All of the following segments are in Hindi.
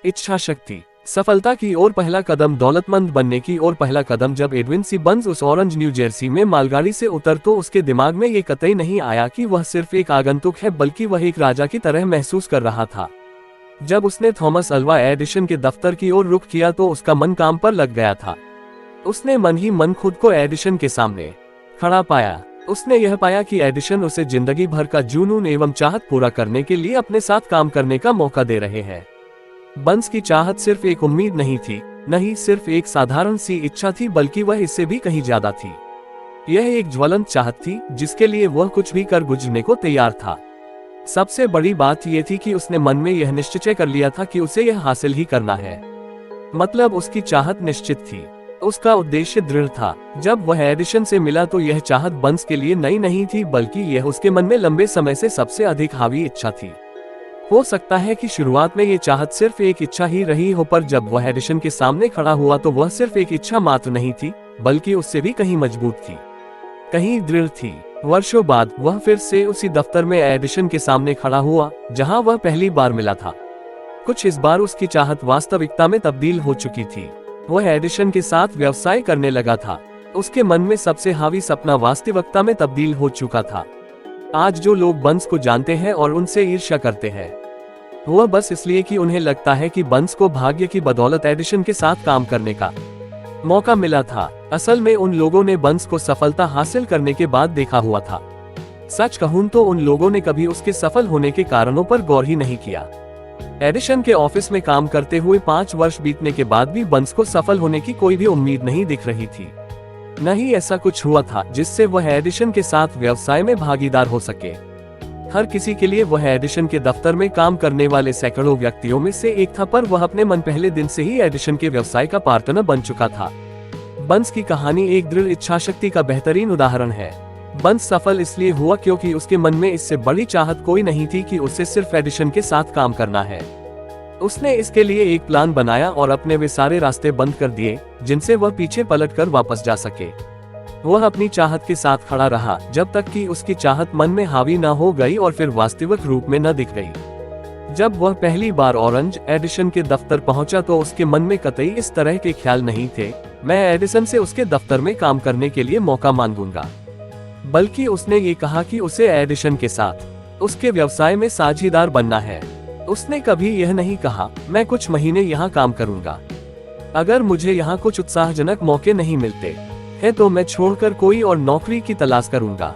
इच्छा शक्ति। सफलता की ओर पहला कदम, दौलतमंद बनने की ओर पहला कदम। जब एडविन सी बंस उस ऑरेंज न्यू जर्सी में मालगाड़ी से उतर तो उसके दिमाग में ये कतई नहीं आया कि वह सिर्फ एक आगंतुक है, बल्कि वह एक राजा की तरह महसूस कर रहा था। जब उसने थॉमस अल्वा एडिसन के दफ्तर की ओर रुख किया तो उसका मन काम पर लग गया था। उसने मन ही मन खुद को एडिसन के सामने खड़ा पाया। उसने यह पाया कि एडिसन उसे जिंदगी भर का जुनून एवं चाहत पूरा करने के लिए अपने साथ काम करने का मौका दे रहे हैं। बंस की चाहत सिर्फ एक उम्मीद नहीं थी, नहीं सिर्फ एक साधारण सी इच्छा थी, बल्कि वह इससे भी कहीं ज्यादा थी। यह एक ज्वलंत चाहत थी जिसके लिए वह कुछ भी कर गुजरने को तैयार था। सबसे बड़ी बात यह थी कि उसने मन में यह निश्चय कर लिया था कि उसे यह हासिल ही करना है। मतलब उसकी चाहत निश्चित थी, उसका उद्देश्य दृढ़ था। जब वह एडिसन से मिला तो यह चाहत बंस के लिए नई नहीं थी, बल्कि यह उसके मन में लंबे समय से सबसे अधिक हावी इच्छा थी। हो सकता है कि शुरुआत में यह चाहत सिर्फ एक इच्छा ही रही हो, पर जब वह एडिसन के सामने खड़ा हुआ तो वह सिर्फ एक इच्छा मात्र नहीं थी, बल्कि उससे भी कहीं मजबूत थी, कहीं दृढ़ थी। वर्षों बाद वह फिर से उसी दफ्तर में एडिसन के सामने खड़ा हुआ जहां वह पहली बार मिला था। कुछ इस बार उसकी चाहत वास्तविकता में तब्दील हो चुकी थी। वह एडिसन के साथ व्यवसाय करने लगा था। उसके मन में सबसे हावी सपना वास्तविकता में तब्दील हो चुका था। आज जो लोग बंस को जानते हैं और उनसे ईर्ष्या करते हैं, वह बस इसलिए कि उन्हें लगता है कि बंस को भाग्य की बदौलत एडिसन के साथ काम करने का मौका मिला था। असल में उन लोगों ने बंस को सफलता हासिल करने के बाद देखा हुआ था। सच कहूं तो उन लोगों ने कभी उसके सफल होने के कारणों पर गौर ही नहीं किया। एडिसन के ऑफिस में काम करते हुए 5 वर्ष बीतने के बाद भी बंस को सफल होने की कोई भी उम्मीद नहीं दिख रही थी। न ही ऐसा कुछ हुआ था जिससे वह एडिसन के साथ व्यवसाय में भागीदार हो सके। हर किसी के लिए वह एडिसन के दफ्तर में काम करने वाले सैकड़ों व्यक्तियों में से एक था, पर वह अपने मन पहले दिन से ही एडिसन के व्यवसाय का पार्टनर बन चुका था। बंस की कहानी एक दृढ़ इच्छा शक्ति का बेहतरीन उदाहरण है। बंस सफल इसलिए हुआ क्योंकि उसके मन में इससे बड़ी चाहत कोई नहीं थी कि उसे सिर्फ एडिसन के साथ काम करना है। उसने इसके लिए एक प्लान बनाया और अपने वे सारे रास्ते बंद कर दिए जिनसे वह पीछे पलटकर वापस जा सके। वह अपनी चाहत के साथ खड़ा रहा जब तक कि उसकी चाहत मन में हावी न हो गई और फिर वास्तविक रूप में न दिख गई। जब वह पहली बार ऑरेंज एडिसन के दफ्तर पहुंचा तो उसके मन में कतई इस तरह के ख्याल नहीं थे, मैं एडिसन से उसके दफ्तर में काम करने के लिए मौका मांगूंगा। बल्कि उसने ये कहा कि उसे एडिसन के साथ उसके व्यवसाय में साझीदार बनना है। उसने कभी यह नहीं कहा, मैं कुछ महीने यहाँ काम करूंगा, अगर मुझे यहाँ कुछ उत्साहजनक मौके नहीं मिलते हैं तो मैं छोड़कर कोई और नौकरी की तलाश करूंगा।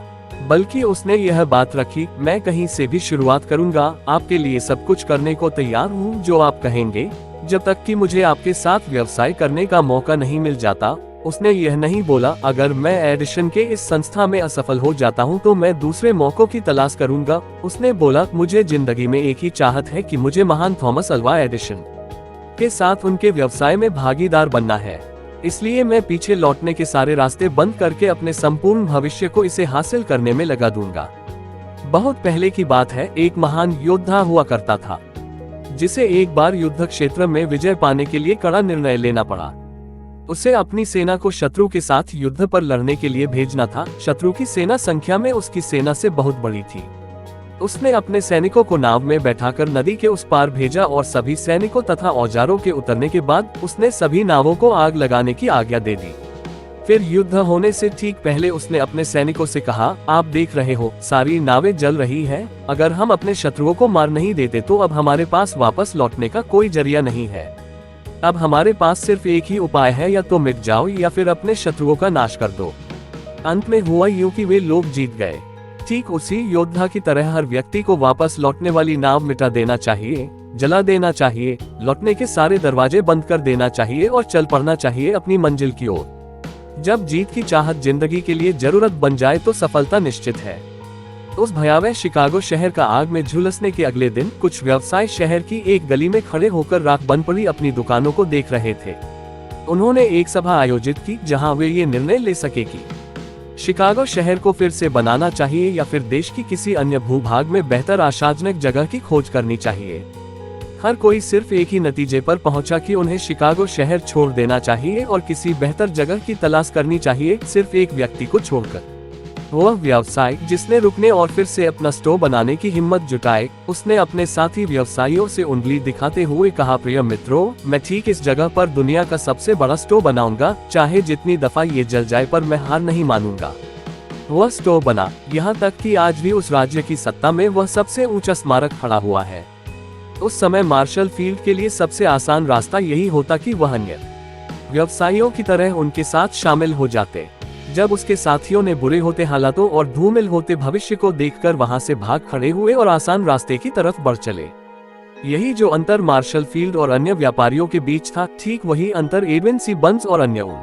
बल्कि उसने यह बात रखी, मैं कहीं से भी शुरुआत करूंगा, आपके लिए सब कुछ करने को तैयार हूँ जो आप कहेंगे, जब तक कि मुझे आपके साथ व्यवसाय करने का मौका नहीं मिल जाता। उसने यह नहीं बोला, अगर मैं एडिसन के इस संस्था में असफल हो जाता हूं तो मैं दूसरे मौकों की तलाश करूंगा। उसने बोला, मुझे जिंदगी में एक ही चाहत है कि मुझे महान थॉमस अल्वा एडिसन के साथ उनके व्यवसाय में भागीदार बनना है, इसलिए मैं पीछे लौटने के सारे रास्ते बंद करके अपने संपूर्ण भविष्य को इसे हासिल करने में लगा दूंगा। बहुत पहले की बात है, एक महान योद्धा हुआ करता था जिसे एक बार युद्ध क्षेत्र में विजय पाने के लिए कड़ा निर्णय लेना पड़ा। उसे अपनी सेना को शत्रु के साथ युद्ध पर लड़ने के लिए भेजना था। शत्रु की सेना संख्या में उसकी सेना से बहुत बड़ी थी। उसने अपने सैनिकों को नाव में बैठाकर नदी के उस पार भेजा और सभी सैनिकों तथा औजारों के उतरने के बाद उसने सभी नावों को आग लगाने की आज्ञा दे दी। फिर युद्ध होने से ठीक पहले उसने अपने सैनिकों से कहा, आप देख रहे हो सारी नावें जल रही हैं, अगर हम अपने शत्रुओं को मार नहीं देते तो अब हमारे पास वापस लौटने का कोई जरिया नहीं है। अब हमारे पास सिर्फ एक ही उपाय है, या तो मिट जाओ या फिर अपने शत्रुओं का नाश कर दो। अंत में हुआ यूं कि वे लोग जीत गए। ठीक उसी योद्धा की तरह हर व्यक्ति को वापस लौटने वाली नाव मिटा देना चाहिए, जला देना चाहिए, लौटने के सारे दरवाजे बंद कर देना चाहिए और चल पड़ना चाहिए अपनी मंजिल की ओर। जब जीत की चाहत जिंदगी के लिए जरूरत बन जाए तो सफलता निश्चित है। उस भयावह शिकागो शहर का आग में झुलसने के अगले दिन कुछ व्यवसायी शहर की एक गली में खड़े होकर राख बन पड़ी अपनी दुकानों को देख रहे थे। उन्होंने एक सभा आयोजित की जहां वे ये निर्णय ले सके कि शिकागो शहर को फिर से बनाना चाहिए या फिर देश की किसी अन्य भूभाग में बेहतर आशाजनक जगह की खोज करनी चाहिए। हर कोई सिर्फ एक ही नतीजे पर पहुंचा कि उन्हें शिकागो शहर छोड़ देना चाहिए और किसी बेहतर जगह की तलाश करनी चाहिए, सिर्फ एक व्यक्ति को छोड़कर। वह व्यवसाय जिसने रुकने और फिर से अपना स्टोव बनाने की हिम्मत जुटाए, उसने अपने साथी व्यवसायियों से उंगली दिखाते हुए कहा, प्रिय मित्रों, मैं ठीक इस जगह पर दुनिया का सबसे बड़ा स्टोव बनाऊंगा, चाहे जितनी दफा ये जल जाए, पर मैं हार नहीं मानूंगा। वह स्टोव बना, यहाँ तक कि आज भी उस राज्य की सत्ता में वह सबसे ऊंचा स्मारक खड़ा हुआ है। उस समय मार्शल फील्ड के लिए सबसे आसान रास्ता यही होता कि वह अन्य व्यवसायियों की तरह उनके साथ शामिल हो जाते। जब उसके साथियों ने बुरे होते हालातों और धूमिल होते भविष्य को देखकर वहां से भाग खड़े हुए और आसान रास्ते की तरफ बढ़ चले। यही जो अंतर मार्शल फील्ड और अन्य व्यापारियों के बीच था, ठीक वही अंतर एडविन सी बर्न्स और अन्य उन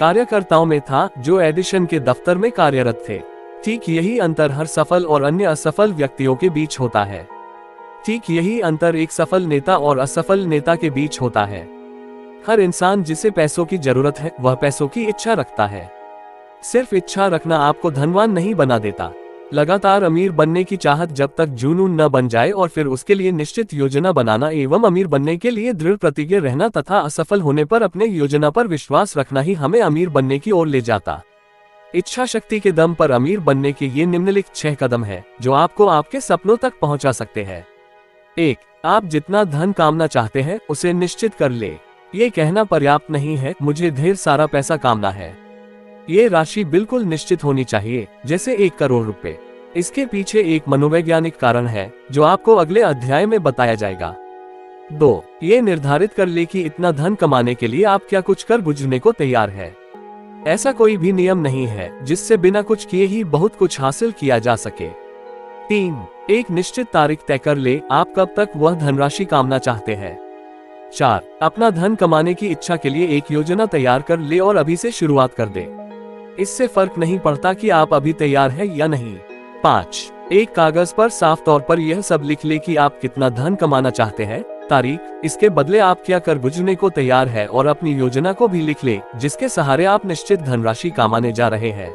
कार्यकर्ताओं में था जो एडिशन के दफ्तर में कार्यरत थे। ठीक यही अंतर हर सफल और अन्य असफल व्यक्तियों के बीच होता है। ठीक यही अंतर एक सफल नेता और असफल नेता के बीच होता है। हर इंसान जिसे पैसों की जरूरत है, वह पैसों की इच्छा रखता है। सिर्फ इच्छा रखना आपको धनवान नहीं बना देता। लगातार अमीर बनने की चाहत जब तक जुनून न बन जाए और फिर उसके लिए निश्चित योजना बनाना एवं अमीर बनने के लिए दृढ़ प्रतिज्ञ रहना तथा असफल होने पर अपने योजना पर विश्वास रखना ही हमें अमीर बनने की ओर ले जाता। इच्छा शक्ति के दम पर अमीर बनने के ये निम्नलिखित 6 कदम है जो आपको आपके सपनों तक पहुंचा सकते हैं। 1. आप जितना धन कामना चाहते हैं उसे निश्चित कर ले। ये कहना पर्याप्त नहीं है, मुझे ढेर सारा पैसा कामना है। ये राशि बिल्कुल निश्चित होनी चाहिए, जैसे 1 करोड़ रुपए। इसके पीछे एक मनोवैज्ञानिक कारण है जो आपको अगले अध्याय में बताया जाएगा। 2. ये निर्धारित कर ले कि इतना धन कमाने के लिए आप क्या कुछ कर गुजरने को तैयार है। ऐसा कोई भी नियम नहीं है जिससे बिना कुछ किए ही बहुत कुछ हासिल किया जा सके। 3. एक निश्चित तारीख तय कर ले, आप कब तक वह धनराशि कामना चाहते हैं। 4. अपना धन कमाने की इच्छा के लिए एक योजना तैयार कर ले और अभी से शुरुआत कर दे। इससे फर्क नहीं पड़ता कि आप अभी तैयार हैं या नहीं। 5. एक कागज पर साफ तौर पर यह सब लिख ले कि आप कितना धन कमाना चाहते हैं, तारीख, इसके बदले आप क्या कर गुजरने को तैयार है और अपनी योजना को भी लिख ले जिसके सहारे आप निश्चित धनराशि कमाने जा रहे हैं।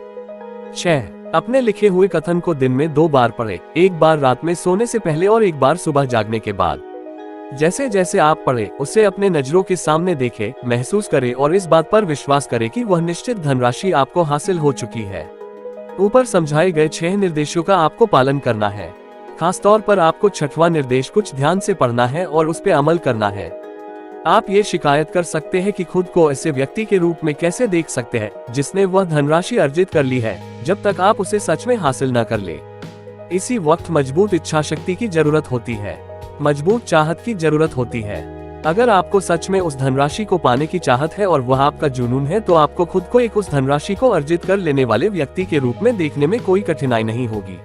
6. अपने लिखे हुए कथन को दिन में 2 बार पढ़े, एक बार रात में सोने से पहले और एक बार सुबह जागने के बाद। जैसे जैसे आप पढ़े उसे अपने नजरों के सामने देखे, महसूस करे और इस बात पर विश्वास करे कि वह निश्चित धनराशि आपको हासिल हो चुकी है। ऊपर समझाए गए 6 निर्देशों का आपको पालन करना है। खास तौर पर आपको 6वां निर्देश कुछ ध्यान से पढ़ना है और उस पर अमल करना है। आप ये शिकायत कर सकते हैं कि खुद को ऐसे व्यक्ति के रूप में कैसे देख सकते हैं जिसने वह धनराशि अर्जित कर ली है, जब तक आप उसे सच में हासिल न कर ले। इसी वक्त मजबूत इच्छा शक्ति की जरूरत होती है, मजबूत चाहत की जरूरत होती है। अगर आपको सच में उस धनराशि को पाने की चाहत है और वह आपका जुनून है, तो आपको खुद को एक उस धनराशि को अर्जित कर लेने वाले व्यक्ति के रूप में देखने में कोई कठिनाई नहीं होगी।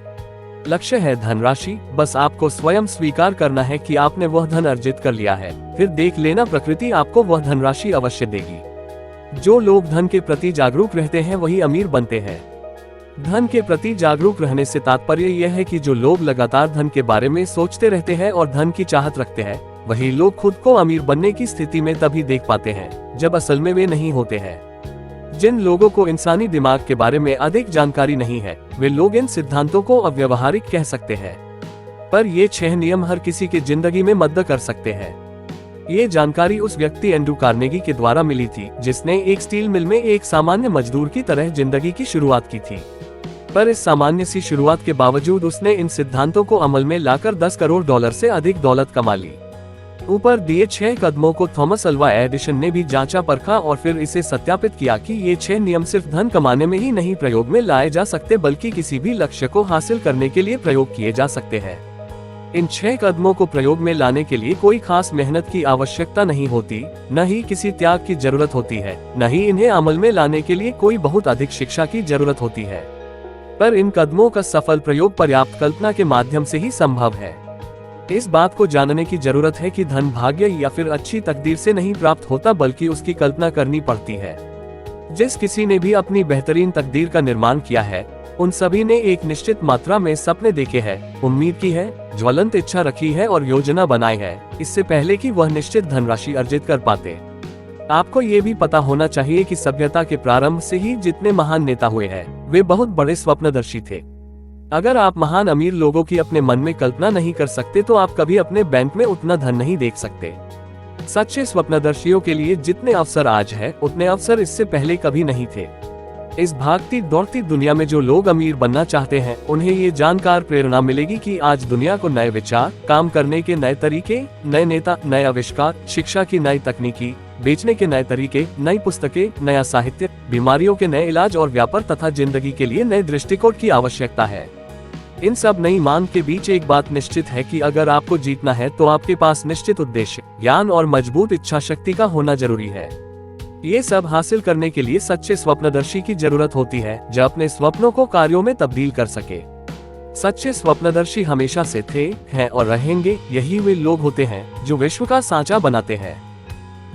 लक्ष्य है धनराशि, बस आपको स्वयं स्वीकार करना है कि आपने वह धन अर्जित कर लिया है, फिर देख लेना प्रकृति आपको वह धनराशि अवश्य देगी। जो लोग धन के प्रति जागरूक रहते हैं वही अमीर बनते हैं। धन के प्रति जागरूक रहने से तात्पर्य यह है कि जो लोग लगातार धन के बारे में सोचते रहते हैं और धन की चाहत रखते हैं, वही लोग खुद को अमीर बनने की स्थिति में तभी देख पाते हैं जब असल में वे नहीं होते हैं। जिन लोगों को इंसानी दिमाग के बारे में अधिक जानकारी नहीं है, वे लोग इन सिद्धांतों को अव्यवहारिक कह सकते हैं, पर ये 6 नियम हर किसी की जिंदगी में मदद कर सकते हैं। ये जानकारी उस व्यक्ति एंड्रू कार्नेगी के द्वारा मिली थी जिसने एक स्टील मिल में एक सामान्य मजदूर की तरह जिंदगी की शुरुआत की थी, पर इस सामान्य सी शुरुआत के बावजूद उसने इन सिद्धांतों को अमल में लाकर $10 करोड़ से अधिक दौलत कमा ली। ऊपर दिए 6 कदमों को थॉमस अल्वा एडिसन ने भी जांचा परखा और फिर इसे सत्यापित किया कि ये 6 नियम सिर्फ धन कमाने में ही नहीं प्रयोग में लाए जा सकते, बल्कि किसी भी लक्ष्य को हासिल करने के लिए प्रयोग किए जा सकते हैं। इन 6 कदमों को प्रयोग में लाने के लिए कोई खास मेहनत की आवश्यकता नहीं होती, न ही किसी त्याग की जरूरत होती है, न ही इन्हें अमल में लाने के लिए कोई बहुत अधिक शिक्षा की जरूरत होती है। पर इन कदमों का सफल प्रयोग पर्याप्त कल्पना के माध्यम से ही संभव है। इस बात को जानने की जरूरत है कि धन भाग्य या फिर अच्छी तकदीर से नहीं प्राप्त होता, बल्कि उसकी कल्पना करनी पड़ती है। जिस किसी ने भी अपनी बेहतरीन तकदीर का निर्माण किया है, उन सभी ने एक निश्चित मात्रा में सपने देखे हैं, उम्मीद की है, ज्वलंत इच्छा रखी है और योजना बनाई है, इससे पहले कि वह निश्चित धनराशि अर्जित कर पाते। आपको ये भी पता होना चाहिए कि सभ्यता के प्रारंभ से ही जितने महान नेता हुए हैं, वे बहुत बड़े स्वप्नदर्शी थे। अगर आप महान अमीर लोगों की अपने मन में कल्पना नहीं कर सकते, तो आप कभी अपने बैंक में उतना धन नहीं देख सकते। सच्चे स्वप्नदर्शियों के लिए जितने अवसर आज है, उतने अवसर इससे पहले कभी नहीं थे। इस भागती दौड़ती दुनिया में जो लोग अमीर बनना चाहते हैं, उन्हें ये जानकर प्रेरणा मिलेगी कि आज दुनिया को नए विचार, काम करने के नए तरीके, नए नेता, नए आविष्कार, शिक्षा की नई तकनीकी, बेचने के नए तरीके, नई पुस्तकें, नया साहित्य, बीमारियों के नए इलाज और व्यापार तथा जिंदगी के लिए नए दृष्टिकोण की आवश्यकता है। इन सब नई मांग के बीच एक बात निश्चित है कि अगर आपको जीतना है तो आपके पास निश्चित उद्देश्य, ज्ञान और मजबूत इच्छा शक्ति का होना जरूरी है। ये सब हासिल करने के लिए सच्चे स्वप्नदर्शी की जरूरत होती है, जो अपने स्वप्नों को कार्यों में तब्दील कर सके। सच्चे स्वप्नदर्शी हमेशा से थे, हैं और रहेंगे। यही वे लोग होते हैं जो विश्व का सांचा बनाते हैं।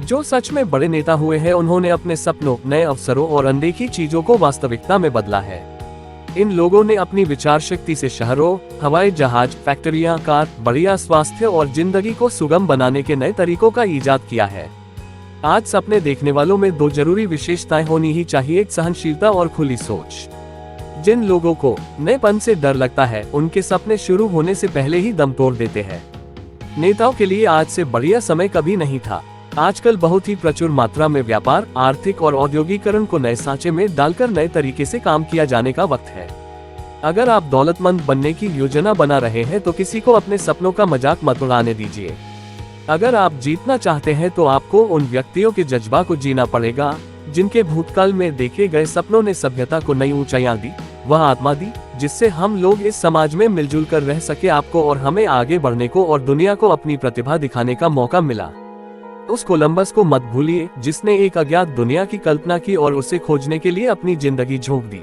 जो सच में बड़े नेता हुए हैं, उन्होंने अपने सपनों, नए अवसरों और अनदेखी चीजों को वास्तविकता में बदला है। इन लोगों ने अपनी विचार शक्ति से शहरों, हवाई जहाज, फैक्ट्रियां, कार, बढ़िया स्वास्थ्य और जिंदगी को सुगम बनाने के नए तरीकों का ईजाद किया है। आज सपने देखने वालों में दो जरूरी विशेषताएं होनी ही चाहिए: एक सहनशीलता और खुली सोच। जिन लोगों को नएपन से डर लगता है, उनके सपने शुरू होने से पहले ही दम तोड़ देते हैं। नेताओं के लिए आज से बढ़िया समय कभी नहीं था। आजकल बहुत ही प्रचुर मात्रा में व्यापार, आर्थिक और औद्योगिकरण को नए सांचे में डालकर नए तरीके से काम किया जाने का वक्त है। अगर आप दौलतमंद बनने की योजना बना रहे हैं तो किसी को अपने सपनों का मजाक मत उड़ाने दीजिए। अगर आप जीतना चाहते हैं तो आपको उन व्यक्तियों के जज्बा को जीना पड़ेगा जिनके भूतकाल में देखे गए सपनों ने सभ्यता को नई ऊंचाइयां दी, वह आत्मा दी जिससे हम लोग इस समाज में मिलजुल कर रह सके। आपको और हमें आगे बढ़ने को और दुनिया को अपनी प्रतिभा दिखाने का मौका मिला। उस कोलंबस को मत भूलिए जिसने एक अज्ञात दुनिया की कल्पना की और उसे खोजने के लिए अपनी जिंदगी झोंक दी।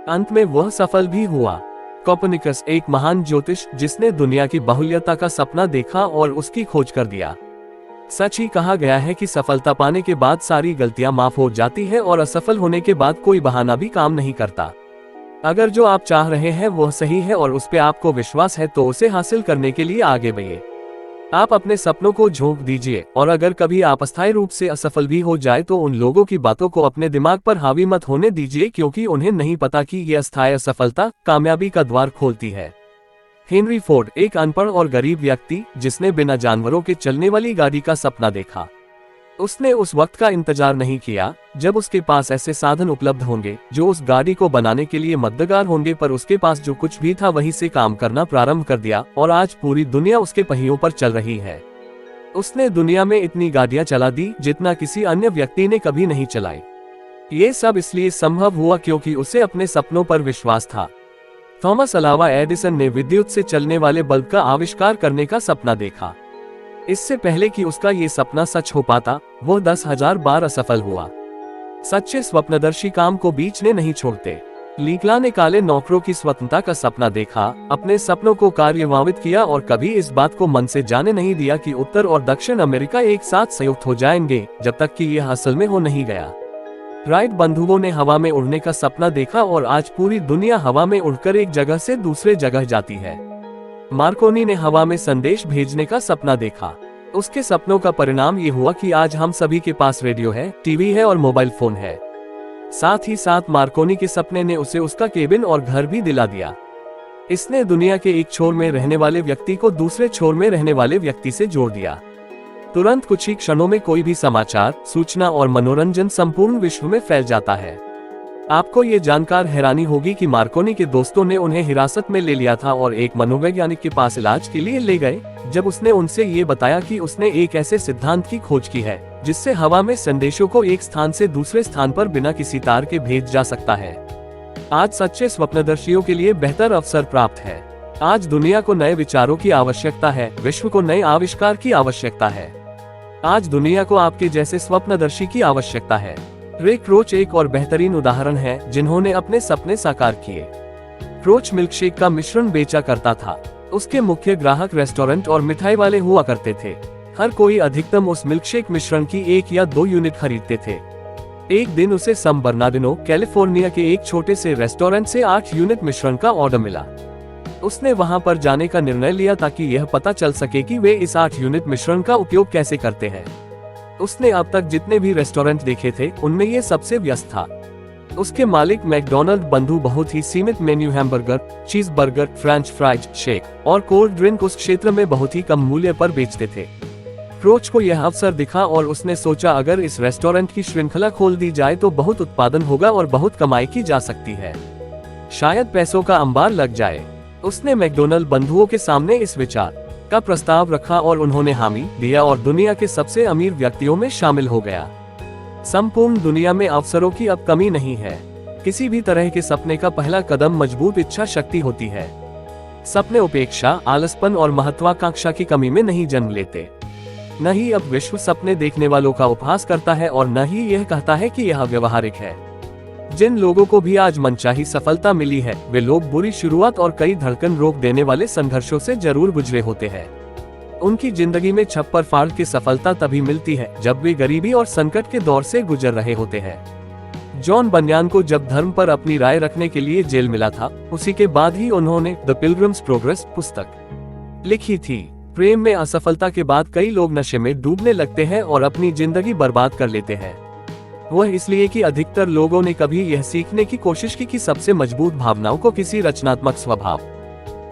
अंत में वह सफल भी हुआ। कोपर्निकस एक महान ज्योतिष जिसने दुनिया की बाहुल्यता का सपना देखा और उसकी खोज कर दिया। सच ही कहा गया है कि सफलता पाने के बाद सारी गलतियां माफ हो जाती है और असफल होने के बाद कोई बहाना भी काम नहीं करता। अगर जो आप चाह रहे हैं वह सही है और उस पर आपको विश्वास है तो उसे हासिल करने के लिए आगे बढ़िए। आप अपने सपनों को झोंक दीजिए और अगर कभी आप अस्थायी रूप से असफल भी हो जाए तो उन लोगों की बातों को अपने दिमाग पर हावी मत होने दीजिए, क्योंकि उन्हें नहीं पता कि ये अस्थायी असफलता कामयाबी का द्वार खोलती है। हेनरी फोर्ड एक अनपढ़ और गरीब व्यक्ति जिसने बिना जानवरों के चलने वाली गाड़ी का सपना देखा। उसने उस वक्त का इंतजार नहीं किया जब उसके पास ऐसे साधन उपलब्ध होंगे जो उस गाड़ी को बनाने के लिए मददगार होंगे, पर उसके पास जो कुछ भी था वहीं से काम करना प्रारंभ कर दिया और आज पूरी दुनिया उसके पहियों पर चल रही है। उसने दुनिया में इतनी गाड़ियां चला दी जितना किसी अन्य व्यक्ति ने कभी नहीं चलाई। ये सब इसलिए संभव हुआ क्योंकि उसे अपने सपनों पर विश्वास था। थॉमस अल्वा एडिसन ने विद्युत से चलने वाले बल्ब का आविष्कार करने का सपना देखा। इससे पहले कि उसका ये सपना सच हो पाता, वो 10,000 बार असफल हुआ। सच्चे स्वप्नदर्शी काम को बीच में नहीं छोड़ते। लीकला ने काले नौकरों की स्वतंत्रता का सपना देखा, अपने सपनों को कार्यान्वित किया और कभी इस बात को मन से जाने नहीं दिया कि उत्तर और दक्षिण अमेरिका एक साथ संयुक्त हो जाएंगे, जब तक कि यह असल में हो नहीं गया। राइट बंधुओं ने हवा में उड़ने का सपना देखा और आज पूरी दुनिया हवा में उड़कर एक जगह से दूसरे जगह जाती है। मार्कोनी ने हवा में संदेश भेजने का सपना देखा। उसके सपनों का परिणाम ये हुआ कि आज हम सभी के पास रेडियो है, टीवी है और मोबाइल फोन है। साथ ही साथ मार्कोनी के सपने ने उसे उसका केबिन और घर भी दिला दिया। इसने दुनिया के एक छोर में रहने वाले व्यक्ति को दूसरे छोर में रहने वाले व्यक्ति से जोड़ दिया। तुरंत कुछ ही क्षणों में कोई भी समाचार, सूचना और मनोरंजन संपूर्ण विश्व में फैल जाता है। आपको ये जानकर हैरानी होगी कि मार्कोनी के दोस्तों ने उन्हें हिरासत में ले लिया था और एक मनोवैज्ञानिक के पास इलाज के लिए ले गए, जब उसने उनसे ये बताया कि उसने एक ऐसे सिद्धांत की खोज की है जिससे हवा में संदेशों को एक स्थान से दूसरे स्थान पर बिना किसी तार के भेज जा सकता है। आज सच्चे स्वप्नदर्शियों के लिए बेहतर अवसर प्राप्त है। आज दुनिया को नए विचारों की आवश्यकता है, विश्व को नए आविष्कार की आवश्यकता है। आज दुनिया को आपके जैसे स्वप्नदर्शी की आवश्यकता है। रे क्रोच एक और बेहतरीन उदाहरण है जिन्होंने अपने सपने साकार किए। क्रोच मिल्कशेक का मिश्रण बेचा करता था। उसके मुख्य ग्राहक रेस्टोरेंट और मिठाई वाले हुआ करते थे। हर कोई अधिकतम उस मिल्कशेक मिश्रण की 1 या 2 यूनिट खरीदते थे। एक दिन उसे सैन बर्नार्डिनो, कैलिफोर्निया के एक छोटे से रेस्टोरेंट से 8 यूनिट मिश्रण का ऑर्डर मिला। उसने वहां पर जाने का निर्णय लिया ताकि यह पता चल सके कि वे इस 8 यूनिट मिश्रण का उपयोग कैसे करते हैं। उसने अब तक जितने भी रेस्टोरेंट देखे थे उनमें ये सबसे व्यस्त था। उसके मालिक मैकडोनाल्ड बंधु बहुत ही सीमित मेन्यू हैमबर्गर, चीज बर्गर, फ्रेंच फ्राइज, शेक और कोल्ड ड्रिंक उस क्षेत्र में बहुत ही कम मूल्य पर बेचते थे। क्रोच को यह अवसर दिखा और उसने सोचा अगर इस रेस्टोरेंट की श्रृंखला खोल दी जाए तो बहुत उत्पादन होगा और बहुत कमाई की जा सकती है, शायद पैसों का अंबार लग जाए। उसने मैकडोनल्ड बंधुओं के सामने इस विचार का प्रस्ताव रखा और उन्होंने हामी दिया और दुनिया के सबसे अमीर व्यक्तियों में शामिल हो गया। संपूर्ण दुनिया में अवसरों की अब कमी नहीं है। किसी भी तरह के सपने का पहला कदम मजबूत इच्छा शक्ति होती है। सपने उपेक्षा, आलसपन और महत्वाकांक्षा की कमी में नहीं जन्म लेते। न ही अब विश्व सपने देखने वालों का उपहास करता है और न ही यह कहता है कि यह व्यवहारिक है। जिन लोगों को भी आज मनचाही सफलता मिली है, वे लोग बुरी शुरुआत और कई धड़कन रोक देने वाले संघर्षों से जरूर गुजरे होते हैं। उनकी जिंदगी में छप्पर फाड़ के सफलता तभी मिलती है जब वे गरीबी और संकट के दौर से गुजर रहे होते हैं। जॉन बन्यान को जब धर्म पर अपनी राय रखने के लिए जेल मिला था, उसी के बाद ही उन्होंने द पिलग्रिम्स प्रोग्रेस पुस्तक लिखी थी। प्रेम में असफलता के बाद कई लोग नशे में डूबने लगते हैं और अपनी जिंदगी बर्बाद कर लेते हैं। वह इसलिए कि अधिकतर लोगों ने कभी यह सीखने की कोशिश की कि सबसे मजबूत भावनाओं को किसी रचनात्मक स्वभाव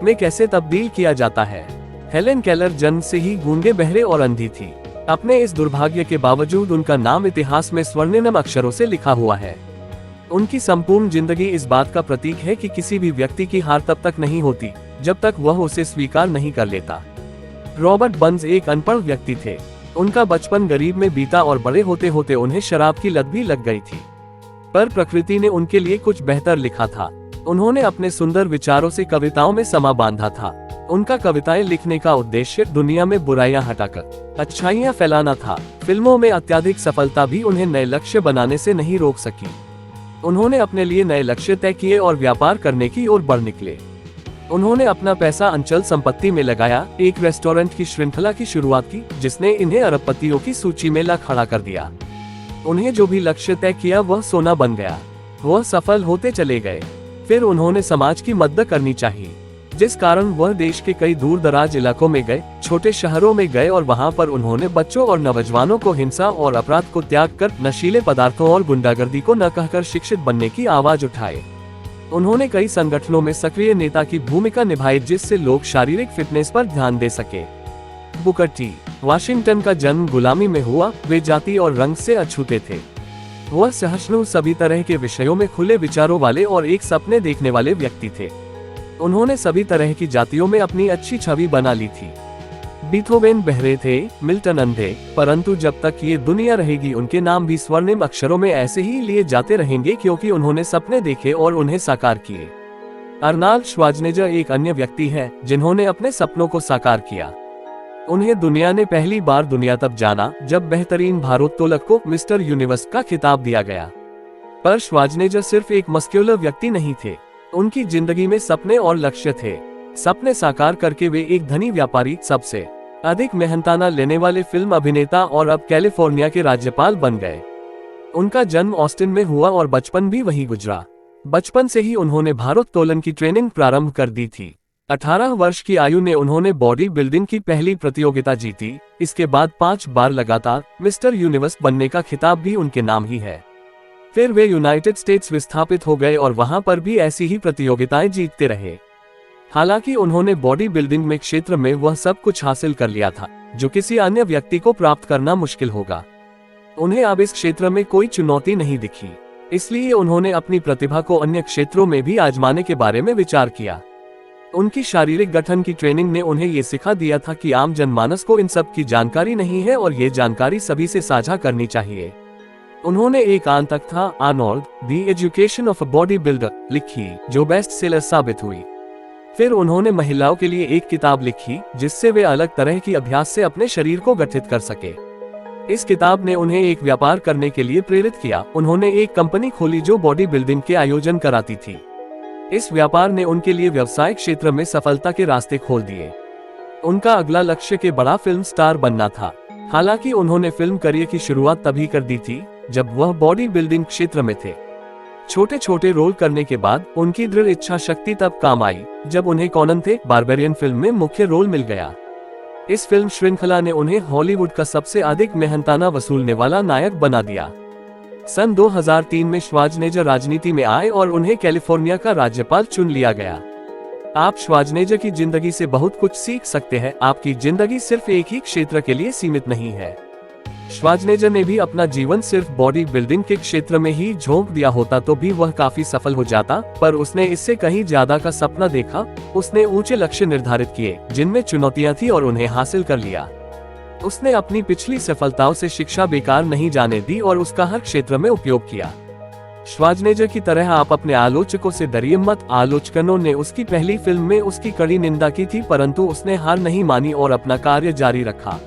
में कैसे तब्दील किया जाता है। हेलेन केलर जन्म से ही गूंगे, बहरे और अंधी थी। अपने इस दुर्भाग्य के बावजूद उनका नाम इतिहास में स्वर्णिम अक्षरों से लिखा हुआ है। उनकी संपूर्ण जिंदगी इस बात का प्रतीक है कि किसी भी व्यक्ति की हार तब तक नहीं होती जब तक वह उसे स्वीकार नहीं कर लेता। रॉबर्ट बर्न्स एक अनपढ़ व्यक्ति थे। उनका बचपन गरीब में बीता और बड़े होते होते उन्हें शराब की लत भी लग गई थी, पर प्रकृति ने उनके लिए कुछ बेहतर लिखा था। उन्होंने अपने सुंदर विचारों से कविताओं में समा बांधा था। उनका कविताएं लिखने का उद्देश्य दुनिया में बुराइयां हटाकर अच्छाइयां फैलाना था। फिल्मों में अत्यधिक सफलता भी उन्हें नए लक्ष्य बनाने से नहीं रोक सकी। उन्होंने अपने लिए नए लक्ष्य तय किए और व्यापार करने की ओर बढ़ निकले। उन्होंने अपना पैसा अचल संपत्ति में लगाया, एक रेस्टोरेंट की श्रृंखला की शुरुआत की जिसने इन्हें अरबपतियों की सूची में ला खड़ा कर दिया। उन्हें जो भी लक्ष्य तय किया वह सोना बन गया। वह सफल होते चले गए। फिर उन्होंने समाज की मदद करनी चाहिए, जिस कारण वह देश के कई दूर दराज इलाकों में गए, छोटे शहरों में गए और वहां पर उन्होंने बच्चों और नौजवानों को हिंसा और अपराध को त्याग कर नशीले पदार्थों और गुंडागर्दी को न कहकर शिक्षित बनने की आवाज उठाए। उन्होंने कई संगठनों में सक्रिय नेता की भूमिका निभाई जिससे लोग शारीरिक फिटनेस पर ध्यान दे सके। बुकर टी वाशिंगटन का जन्म गुलामी में हुआ। वे जाति और रंग से अछूते थे। वह सहिष्णु, सभी तरह के विषयों में खुले विचारों वाले और एक सपने देखने वाले व्यक्ति थे। उन्होंने सभी तरह की जातियों में अपनी अच्छी छवि बना ली थी। बीथोवेन बहरे थे, मिल्टन अंधे, परंतु जब तक ये दुनिया रहेगी उनके नाम भी स्वर्णिम अक्षरों में ऐसे ही लिए जाते रहेंगे क्योंकि उन्होंने सपने देखे और उन्हें साकार किए। अर्नाल्ड श्वार्ज़नेगर एक अन्य व्यक्ति है जिन्होंने अपने सपनों को साकार किया। उन्हें दुनिया ने पहली बार दुनिया तब जाना जब बेहतरीन भारोत्तोलक को मिस्टर यूनिवर्स का खिताब दिया गया। पर श्वार्ज़नेगर सिर्फ एक मस्क्यूलर व्यक्ति नहीं थे। उनकी जिंदगी में सपने और लक्ष्य थे। सपने साकार करके वे एक धनी व्यापारी, सबसे अधिक मेहनताना लेने वाले फिल्म अभिनेता और अब कैलिफोर्निया के राज्यपाल बन गए। उनका जन्म ऑस्टिन में हुआ और बचपन भी वहीं गुजरा। बचपन से ही उन्होंने भारोत्तोलन की ट्रेनिंग प्रारंभ कर दी थी। 18 वर्ष की आयु में उन्होंने बॉडी बिल्डिंग की पहली प्रतियोगिता जीती। इसके बाद 5 बार लगातार मिस्टर यूनिवर्स बनने का खिताब भी उनके नाम ही है। फिर वे यूनाइटेड स्टेट्स विस्थापित हो गए और वहां पर भी ऐसी ही प्रतियोगिताएं जीतते रहे। हालांकि उन्होंने बॉडी बिल्डिंग में क्षेत्र में वह सब कुछ हासिल कर लिया था जो किसी अन्य व्यक्ति को प्राप्त करना मुश्किल होगा। उन्हें अब इस क्षेत्र में कोई चुनौती नहीं दिखी, इसलिए उन्होंने अपनी प्रतिभा को अन्य क्षेत्रों में भी आजमाने के बारे में विचार किया। उनकी शारीरिक गठन की ट्रेनिंग ने उन्हें ये सिखा दिया था कि आम जनमानस को इन सब की जानकारी नहीं है और ये जानकारी सभी से साझा करनी चाहिए। उन्होंने एक आंतक था Arnold, the education of a body builder लिखी जो बेस्ट सेलर साबित हुई। फिर उन्होंने महिलाओं के लिए एक किताब लिखी जिससे वे अलग तरह की अभ्यास से अपने शरीर को गठित कर सके। इस किताब ने उन्हें एक व्यापार करने के लिए प्रेरित किया। उन्होंने एक कंपनी खोली जो बॉडी बिल्डिंग के आयोजन कराती थी। इस व्यापार ने उनके लिए व्यवसाय क्षेत्र में सफलता के रास्ते खोल दिए। उनका अगला लक्ष्य के बड़ा फिल्म स्टार बनना था। हालांकि उन्होंने फिल्म करियर की शुरुआत तभी कर दी थी जब वह बॉडी बिल्डिंग क्षेत्र में थे। छोटे छोटे रोल करने के बाद उनकी दृढ़ इच्छा शक्ति तब काम आई जब उन्हें कॉनन थे बारबेरियन फिल्म में मुख्य रोल मिल गया। इस फिल्म श्रृंखला ने उन्हें हॉलीवुड का सबसे अधिक मेहनताना वसूलने वाला नायक बना दिया। सन 2003 में श्वार्ज़नेगर राजनीति में आए और उन्हें कैलिफोर्निया का राज्यपाल चुन लिया गया। आप श्वार्ज़नेगर की जिंदगी से बहुत कुछ सीख सकते हैं। आपकी जिंदगी सिर्फ एक ही क्षेत्र के लिए सीमित नहीं है। श्वार्ज़नेगर ने भी अपना जीवन सिर्फ बॉडी बिल्डिंग के क्षेत्र में ही झोंक दिया होता तो भी वह काफी सफल हो जाता, पर उसने इससे कहीं ज्यादा का सपना देखा। उसने ऊंचे लक्ष्य निर्धारित किए जिनमें चुनौतियां थी और उन्हें हासिल कर लिया। उसने अपनी पिछली सफलताओं से शिक्षा बेकार नहीं जाने दी और उसका हर क्षेत्र में उपयोग किया। श्वार्ज़नेगर की तरह आप अपने आलोचकों से डरिए मत। आलोचकों ने उसकी पहली फिल्म में उसकी कड़ी निंदा की थी, परंतु उसने हार नहीं मानी और अपना कार्य जारी रखा।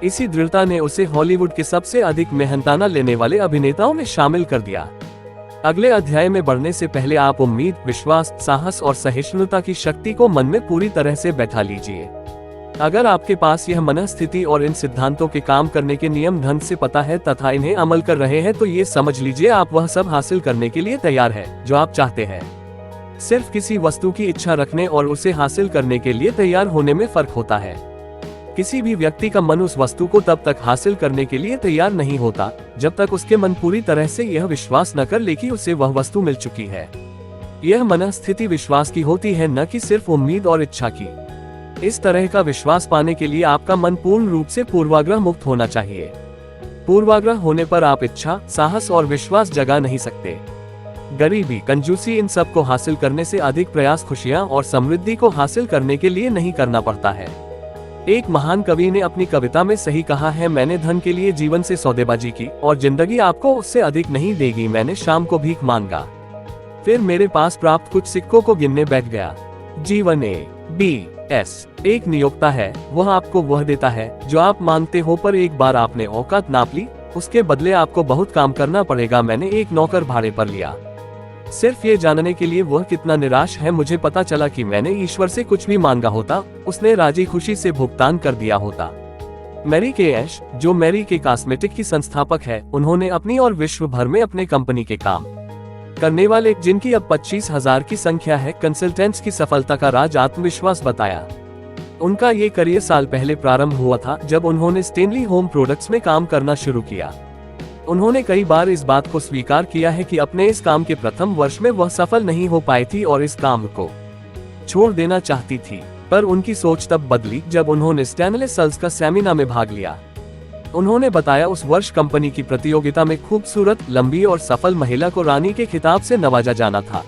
इसी दृढ़ता ने उसे हॉलीवुड के सबसे अधिक मेहनताना लेने वाले अभिनेताओं में शामिल कर दिया। अगले अध्याय में बढ़ने से पहले आप उम्मीद, विश्वास, साहस और सहिष्णुता की शक्ति को मन में पूरी तरह से बैठा लीजिए। अगर आपके पास यह मनस्थिति और इन सिद्धांतों के काम करने के नियम ढंग से पता है तथा इन्हें अमल कर रहे हैं तो ये समझ लीजिए आप वह सब हासिल करने के लिए तैयार है जो आप चाहते हैं। सिर्फ किसी वस्तु की इच्छा रखने और उसे हासिल करने के लिए तैयार होने में फर्क होता है। किसी भी व्यक्ति का मन उस वस्तु को तब तक हासिल करने के लिए तैयार नहीं होता जब तक उसके मन पूरी तरह से यह विश्वास न कर ले कि उसे वह वस्तु मिल चुकी है। यह मनस्थिति विश्वास की होती है, न कि सिर्फ उम्मीद और इच्छा की। इस तरह का विश्वास पाने के लिए आपका मन पूर्ण रूप से पूर्वाग्रह मुक्त होना चाहिए। पूर्वाग्रह होने पर आप इच्छा, साहस और विश्वास जगा नहीं सकते। गरीबी, कंजूसी, इन सब को हासिल करने से अधिक प्रयास खुशियां और समृद्धि को हासिल करने के लिए नहीं करना पड़ता है। एक महान कवि ने अपनी कविता में सही कहा है, मैंने धन के लिए जीवन से सौदेबाजी की और जिंदगी आपको उससे अधिक नहीं देगी। मैंने शाम को भीख मांगा, फिर मेरे पास प्राप्त कुछ सिक्कों को गिनने बैठ गया। जीवन ABS एक नियोक्ता है, वह आपको वह देता है जो आप मांगते हो, पर एक बार आपने औकात नाप ली, उसके बदले आपको बहुत काम करना पड़ेगा। मैंने एक नौकर भाड़े पर लिया, सिर्फ ये जानने के लिए वह कितना निराश है। मुझे पता चला कि मैंने ईश्वर से कुछ भी मांगा होता, उसने राजी खुशी से भुगतान कर दिया होता। मैरी के ऐश, जो मैरी के कॉस्मेटिक की संस्थापक है, उन्होंने अपनी और विश्व भर में अपने कंपनी के काम करने वाले, जिनकी अब 25,000 की संख्या है, कंसल्टेंट्स की सफलता का राज आत्मविश्वास बताया। उनका ये करियर साल पहले प्रारंभ हुआ था जब उन्होंने स्टेनली होम प्रोडक्ट्स में काम करना शुरू किया। उन्होंने कई बार इस बात को स्वीकार किया है कि अपने इस काम के प्रथम वर्ष में वह सफल नहीं हो पाई थी और इस काम को छोड़ देना चाहती थी, पर उनकी सोच तब बदली जब उन्होंने स्टैनले सल्स का सेमिनार में भाग लिया। उन्होंने बताया उस वर्ष कंपनी की प्रतियोगिता में खूबसूरत, लंबी और सफल महिला को रानी के खिताब से नवाजा जाना था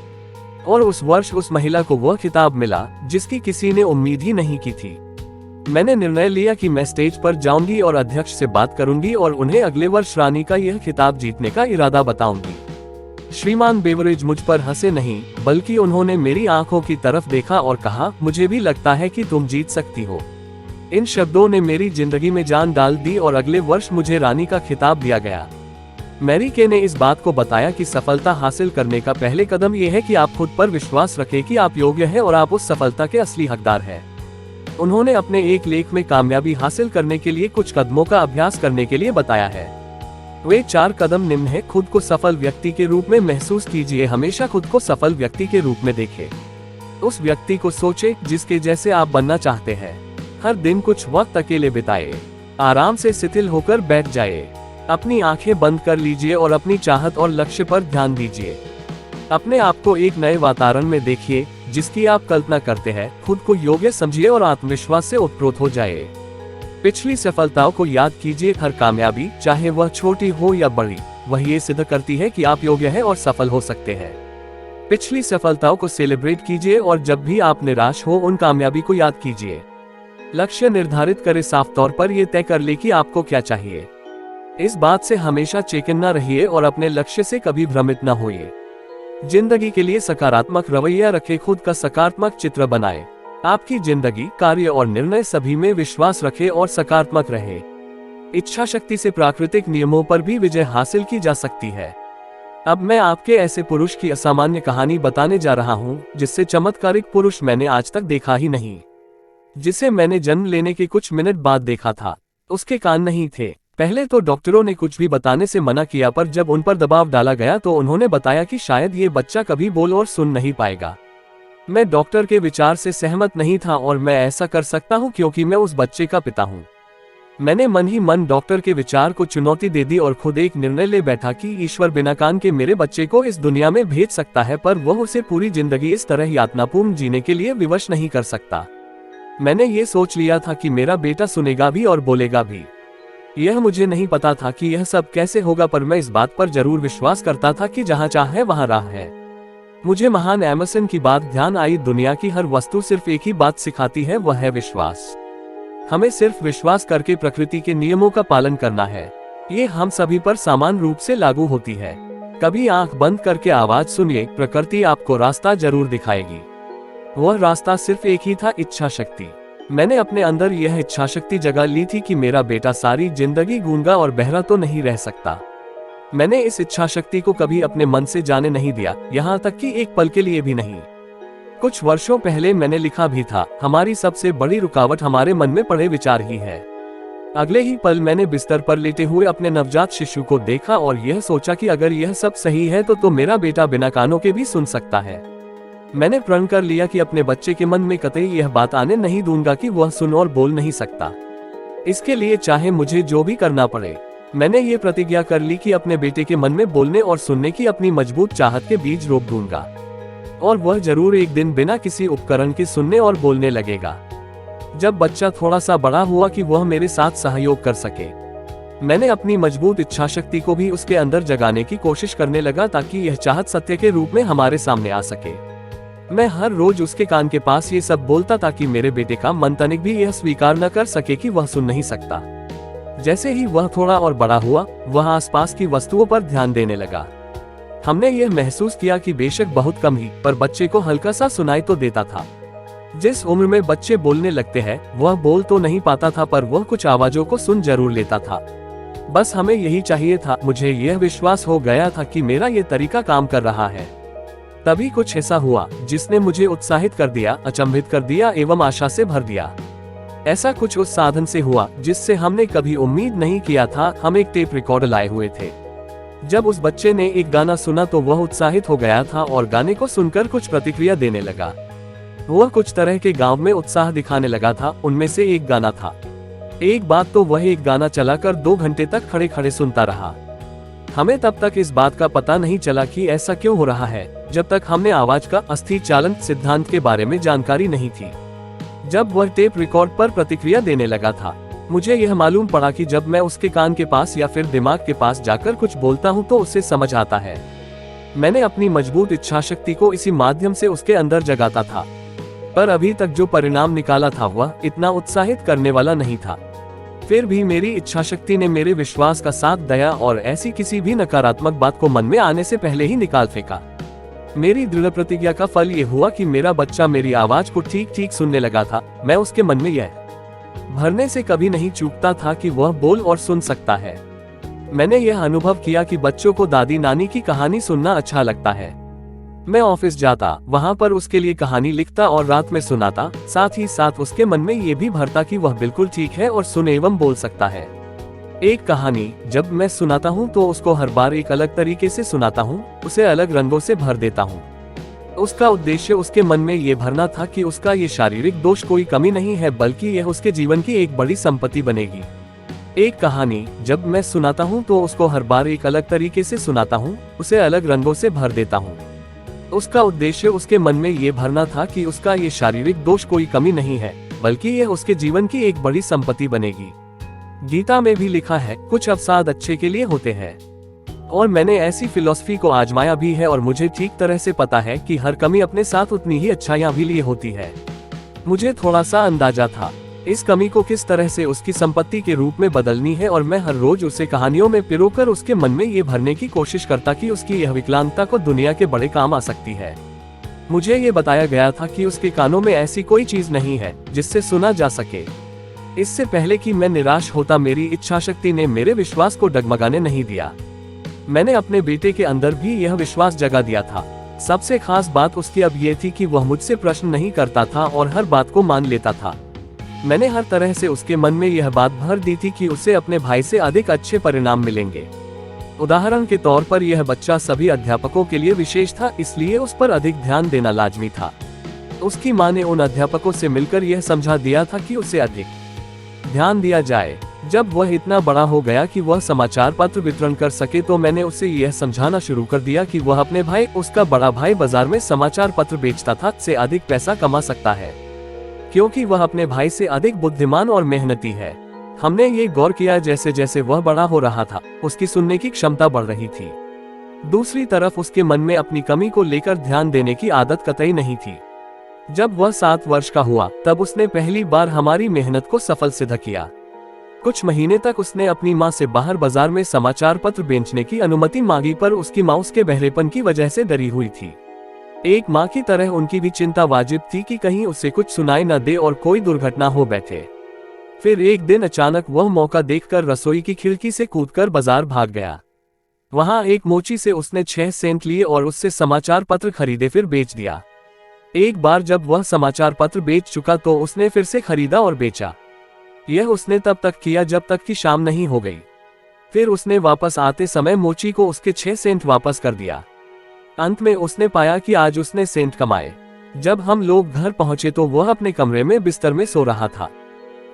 और उस वर्ष उस महिला को वह खिताब मिला जिसकी किसी ने उम्मीद ही नहीं की थी। मैंने निर्णय लिया कि मैं स्टेज पर जाऊंगी और अध्यक्ष से बात करूंगी और उन्हें अगले वर्ष रानी का यह खिताब जीतने का इरादा बताऊंगी। श्रीमान बेवरेज मुझ पर हंसे नहीं, बल्कि उन्होंने मेरी आंखों की तरफ देखा और कहा, मुझे भी लगता है कि तुम जीत सकती हो। इन शब्दों ने मेरी जिंदगी में जान डाल दी और अगले वर्ष मुझे रानी का खिताब दिया गया। मैरी के ने इस बात को बताया कि सफलता हासिल करने का पहले कदम यह है कि आप खुद पर विश्वास रखें कि आप योग्य हैं और आप उस सफलता के असली हकदार हैं। उन्होंने अपने एक लेख में कामयाबी हासिल करने के लिए कुछ कदमों का अभ्यास करने के लिए बताया है। वे 4 कदम निम्न है। खुद को सफल व्यक्ति के रूप में महसूस कीजिए। हमेशा खुद को सफल व्यक्ति के रूप में देखें। उस व्यक्ति को सोचें जिसके जैसे आप बनना चाहते हैं। हर दिन कुछ वक्त अकेले बिताए। आराम से शिथिल होकर बैठ जाए। अपनी आंखें बंद कर लीजिए और अपनी चाहत और लक्ष्य पर ध्यान दीजिए। अपने आप को एक नए वातावरण में देखिए जिसकी आप कल्पना करते हैं। खुद को योग्य समझिए और आत्मविश्वास से ओतप्रोत हो जाए। पिछली सफलताओं को याद कीजिए। हर कामयाबी, चाहे वह छोटी हो या बड़ी, वह ये सिद्ध करती है कि आप योग्य हैं और सफल हो सकते हैं। पिछली सफलताओं को सेलिब्रेट कीजिए और जब भी आप निराश हो उन कामयाबी को याद कीजिए। लक्ष्य निर्धारित करें। साफ तौर पर यह तय कर ले कि आपको क्या चाहिए। इस बात से हमेशा चेतन न रहिए और अपने लक्ष्य से कभी भ्रमित न होइए। जिंदगी के लिए सकारात्मक रवैया रखें। खुद का सकारात्मक चित्र बनाएं। आपकी जिंदगी, कार्य और निर्णय सभी में विश्वास रखें और सकारात्मक रहे। इच्छा शक्ति से प्राकृतिक नियमों पर भी विजय हासिल की जा सकती है। अब मैं आपके ऐसे पुरुष की असामान्य कहानी बताने जा रहा हूँ जिससे चमत्कारिक पुरुष मैंने आज तक देखा ही नहीं, जिसे मैंने जन्म लेने के कुछ मिनट बाद देखा था। उसके कान नहीं थे। पहले तो डॉक्टरों ने कुछ भी बताने से मना किया, पर जब उन पर दबाव डाला गया तो उन्होंने बताया कि शायद ये बच्चा कभी बोल और सुन नहीं पाएगा। मैं डॉक्टर के विचार से सहमत नहीं था और मैं ऐसा कर सकता हूँ क्योंकि मैं उस बच्चे का पिता हूँ। मैंने मन ही मन डॉक्टर के विचार को चुनौती दे दी और खुद एक निर्णय ले बैठा कि ईश्वर बिना कान के मेरे बच्चे को इस दुनिया में भेज सकता है, पर वह उसे पूरी जिंदगी इस तरह यातनापूर्ण जीने के लिए विवश नहीं कर सकता। मैंने ये सोच लिया था कि मेरा बेटा सुनेगा भी और बोलेगा भी। यह मुझे नहीं पता था कि यह सब कैसे होगा, पर मैं इस बात पर जरूर विश्वास करता था कि जहाँ चाहे वहाँ राह है। मुझे महान एमर्सन की बात ध्यान आई, दुनिया की हर वस्तु सिर्फ एक ही बात सिखाती है, वह है विश्वास। हमें सिर्फ विश्वास करके प्रकृति के नियमों का पालन करना है। ये हम सभी पर समान रूप से लागू होती है। कभी आंख बंद करके आवाज सुनिए, प्रकृति आपको रास्ता जरूर दिखाएगी। वह रास्ता सिर्फ एक ही था, इच्छा शक्ति। मैंने अपने अंदर यह इच्छा शक्ति जगा ली थी कि मेरा बेटा सारी जिंदगी गूंगा और बहरा तो नहीं रह सकता। मैंने इस इच्छा शक्ति को कभी अपने मन से जाने नहीं दिया, यहाँ तक कि एक पल के लिए भी नहीं। कुछ वर्षों पहले मैंने लिखा भी था, हमारी सबसे बड़ी रुकावट हमारे मन में पड़े विचार ही है। अगले ही पल मैंने बिस्तर पर लेटे हुए अपने नवजात शिशु को देखा और यह सोचा कि अगर यह सब सही है तो मेरा बेटा बिना कानों के भी सुन सकता है। मैंने प्रण कर लिया कि अपने बच्चे के मन में कतई यह बात आने नहीं दूंगा कि वह सुन और बोल नहीं सकता। इसके लिए चाहे मुझे जो भी करना पड़े। मैंने ये प्रतिज्ञा कर ली कि अपने बेटे के मन में बोलने और सुनने की अपनी मजबूत चाहत के बीज रोप दूंगा, और वह जरूर एक दिन बिना किसी उपकरण के सुनने और बोलने लगेगा। जब बच्चा थोड़ा सा बड़ा हुआ कि वह मेरे साथ सहयोग कर सके, मैंने अपनी मजबूत इच्छा शक्ति को भी उसके अंदर जगाने की कोशिश करने लगा, ताकि यह चाहत सत्य के रूप में हमारे सामने आ सके। मैं हर रोज उसके कान के पास ये सब बोलता, ताकि मेरे बेटे का मन तनिक भी यह स्वीकार न कर सके कि वह सुन नहीं सकता। जैसे ही वह थोड़ा और बड़ा हुआ, वह आसपास की वस्तुओं पर ध्यान देने लगा। हमने यह महसूस किया कि बेशक बहुत कम ही, पर बच्चे को हल्का सा सुनाई तो देता था। जिस उम्र में बच्चे बोलने लगते हैं, वह बोल तो नहीं पाता था, पर वह कुछ आवाजों को सुन जरूर लेता था। बस हमें यही चाहिए था। मुझे यह विश्वास हो गया था कि मेरा ये तरीका काम कर रहा है। तभी कुछ ऐसा हुआ जिसने मुझे उत्साहित कर दिया, अचंभित कर दिया एवं आशा से भर दिया। ऐसा कुछ उस साधन से हुआ जिससे हमने कभी उम्मीद नहीं किया था। हम एक टेप रिकॉर्डर लाए हुए थे। जब उस बच्चे ने एक गाना सुना तो वह उत्साहित हो गया था और गाने को सुनकर कुछ प्रतिक्रिया देने लगा। वह कुछ तरह के गांव में उत्साह दिखाने लगा था। उनमें से एक गाना था। एक बात तो वह एक गाना चलाकर 2 घंटे तक खड़े खड़े सुनता रहा। हमें तब तक इस बात का पता नहीं चला कि ऐसा क्यों हो रहा है, जब तक हमने आवाज का अस्थिर चालन सिद्धांत के बारे में जानकारी नहीं थी। जब वह टेप रिकॉर्ड पर प्रतिक्रिया देने लगा था, मुझे यह मालूम पड़ा कि जब मैं उसके कान के पास या फिर दिमाग के पास जाकर कुछ बोलता हूँ तो उसे समझ आता है। मैंने अपनी मजबूत इच्छा शक्ति को इसी माध्यम से उसके अंदर जगाता था, पर अभी तक जो परिणाम निकाला था वह इतना उत्साहित करने वाला नहीं था। फिर भी मेरी इच्छा शक्ति ने मेरे विश्वास का साथ दिया और ऐसी किसी भी नकारात्मक बात को मन में आने से पहले ही निकाल फेंका। मेरी दृढ़ प्रतिज्ञा का फल ये हुआ कि मेरा बच्चा मेरी आवाज को ठीक ठीक सुनने लगा था। मैं उसके मन में यह भरने से कभी नहीं चूकता था कि वह बोल और सुन सकता है। मैंने यह अनुभव किया कि बच्चों को दादी नानी की कहानी सुनना अच्छा लगता है। मैं ऑफिस जाता, वहां पर उसके लिए कहानी लिखता और रात में सुनाता। साथ ही साथ उसके मन में ये भी भरता कि वह बिल्कुल ठीक है और सुन एवं बोल सकता है। एक कहानी जब मैं सुनाता हूँ तो उसको हर बार एक अलग तरीके से सुनाता हूँ, उसे अलग रंगों से भर देता हूँ। उसका उद्देश्य उसके मन में ये भरना था कि उसका ये शारीरिक दोष कोई कमी नहीं है, बल्कि यह उसके जीवन की एक बड़ी संपत्ति बनेगी। एक कहानी जब मैं सुनाता हूँ तो उसको हर बार एक अलग तरीके से सुनाता हूँ, उसे अलग रंगों से भर देता हूँ। उसका उद्देश्य उसके मन में ये भरना था कि उसका ये शारीरिक दोष कोई कमी नहीं है, बल्कि यह उसके जीवन की एक बड़ी संपत्ति बनेगी। गीता में भी लिखा है, कुछ अवसाद अच्छे के लिए होते हैं। और मैंने ऐसी फिलॉसफी को आजमाया भी है और मुझे ठीक तरह से पता है कि हर कमी अपने साथ उतनी ही अच्छाइयां भी लिए होती है। मुझे थोड़ा सा अंदाजा था इस कमी को किस तरह से उसकी संपत्ति के रूप में बदलनी है, और मैं हर रोज उसे कहानियों में पिरोकर उसके मन में ये भरने की कोशिश करता कि उसकी यह विकलांगता को दुनिया के बड़े काम आ सकती है। मुझे ये बताया गया था कि उसके कानों में ऐसी कोई चीज नहीं है जिससे सुना जा सके। इससे पहले कि मैं निराश होता, मेरी इच्छा शक्ति ने मेरे विश्वास को डगमगाने नहीं दिया। मैंने अपने बेटे के अंदर भी यह विश्वास जगा दिया था। सबसे खास बात उसकी अब ये थी कि वह मुझसे प्रश्न नहीं करता था और हर बात को मान लेता था। मैंने हर तरह से उसके मन में यह बात भर दी थी कि उसे अपने भाई से अधिक अच्छे परिणाम मिलेंगे। उदाहरण के तौर पर यह बच्चा सभी अध्यापकों के लिए विशेष था, इसलिए उस पर अधिक ध्यान देना लाजमी था। उसकी माँ ने उन अध्यापकों से मिलकर यह समझा दिया था कि उसे अधिक ध्यान दिया जाए। जब वह इतना बड़ा हो गया कि वह समाचार पत्र वितरण कर सके तो मैंने उसे यह समझाना शुरू कर दिया कि वह अपने भाई, उसका बड़ा भाई बाजार में समाचार पत्र बेचता था, से अधिक पैसा कमा सकता है, क्योंकि वह अपने भाई से अधिक बुद्धिमान और मेहनती है। हमने ये गौर किया जैसे जैसे वह बड़ा हो रहा था, उसकी सुनने की क्षमता बढ़ रही थी। दूसरी तरफ उसके मन में अपनी कमी को लेकर ध्यान देने की आदत कतई नहीं थी। जब वह 7 वर्ष का हुआ तब उसने पहली बार हमारी मेहनत को सफल सिद्ध किया। कुछ महीने तक उसने अपनी माँ से बाहर बाजार में समाचार पत्र बेचने की अनुमति मांगी, पर उसकी माँ उसके बहरेपन की वजह से डरी हुई थी। एक माँ की तरह उनकी भी चिंता वाजिब थी कि कहीं उसे कुछ सुनाई न दे और कोई दुर्घटना हो बैठे। फिर एक दिन अचानक वह मौका देखकर रसोई की खिड़की से कूदकर बाजार भाग गया। वहां एक मोची से उसने 6 सेंट लिए और उससे समाचार पत्र खरीदे, फिर बेच दिया। एक बार जब वह समाचार पत्र बेच चुका तो उसने फिर से खरीदा और बेचा। यह उसने तब तक किया जब तक कि शाम नहीं हो गई। फिर उसने वापस आते समय मोची को उसके 6 सेंट वापस कर दिया। अंत में उसने पाया कि आज उसने सेंट कमाए। जब हम लोग घर पहुंचे तो वह अपने कमरे में बिस्तर में सो रहा था।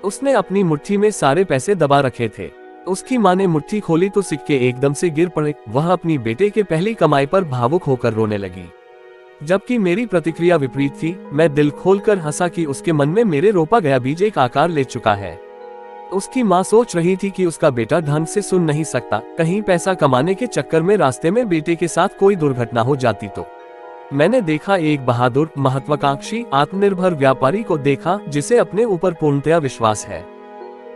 उसने अपनी मुट्ठी में सारे पैसे दबा रखे थे। उसकी माँ ने मुट्ठी खोली तो सिक्के एकदम से गिर पड़े। वह अपनी बेटे के पहली कमाई पर भावुक होकर रोने लगी, जबकि मेरी प्रतिक्रिया विपरीत थी। मैं दिल खोलकर हंसा कि उसके मन में मेरे रोपा गया बीज एक आकार ले चुका है। उसकी माँ सोच रही थी कि उसका बेटा ढंग से सुन नहीं सकता, कहीं पैसा कमाने के चक्कर में रास्ते में बेटे के साथ कोई दुर्घटना हो जाती तो। मैंने देखा एक बहादुर, महत्वाकांक्षी, आत्मनिर्भर व्यापारी को देखा जिसे अपने ऊपर पूर्णतया विश्वास है।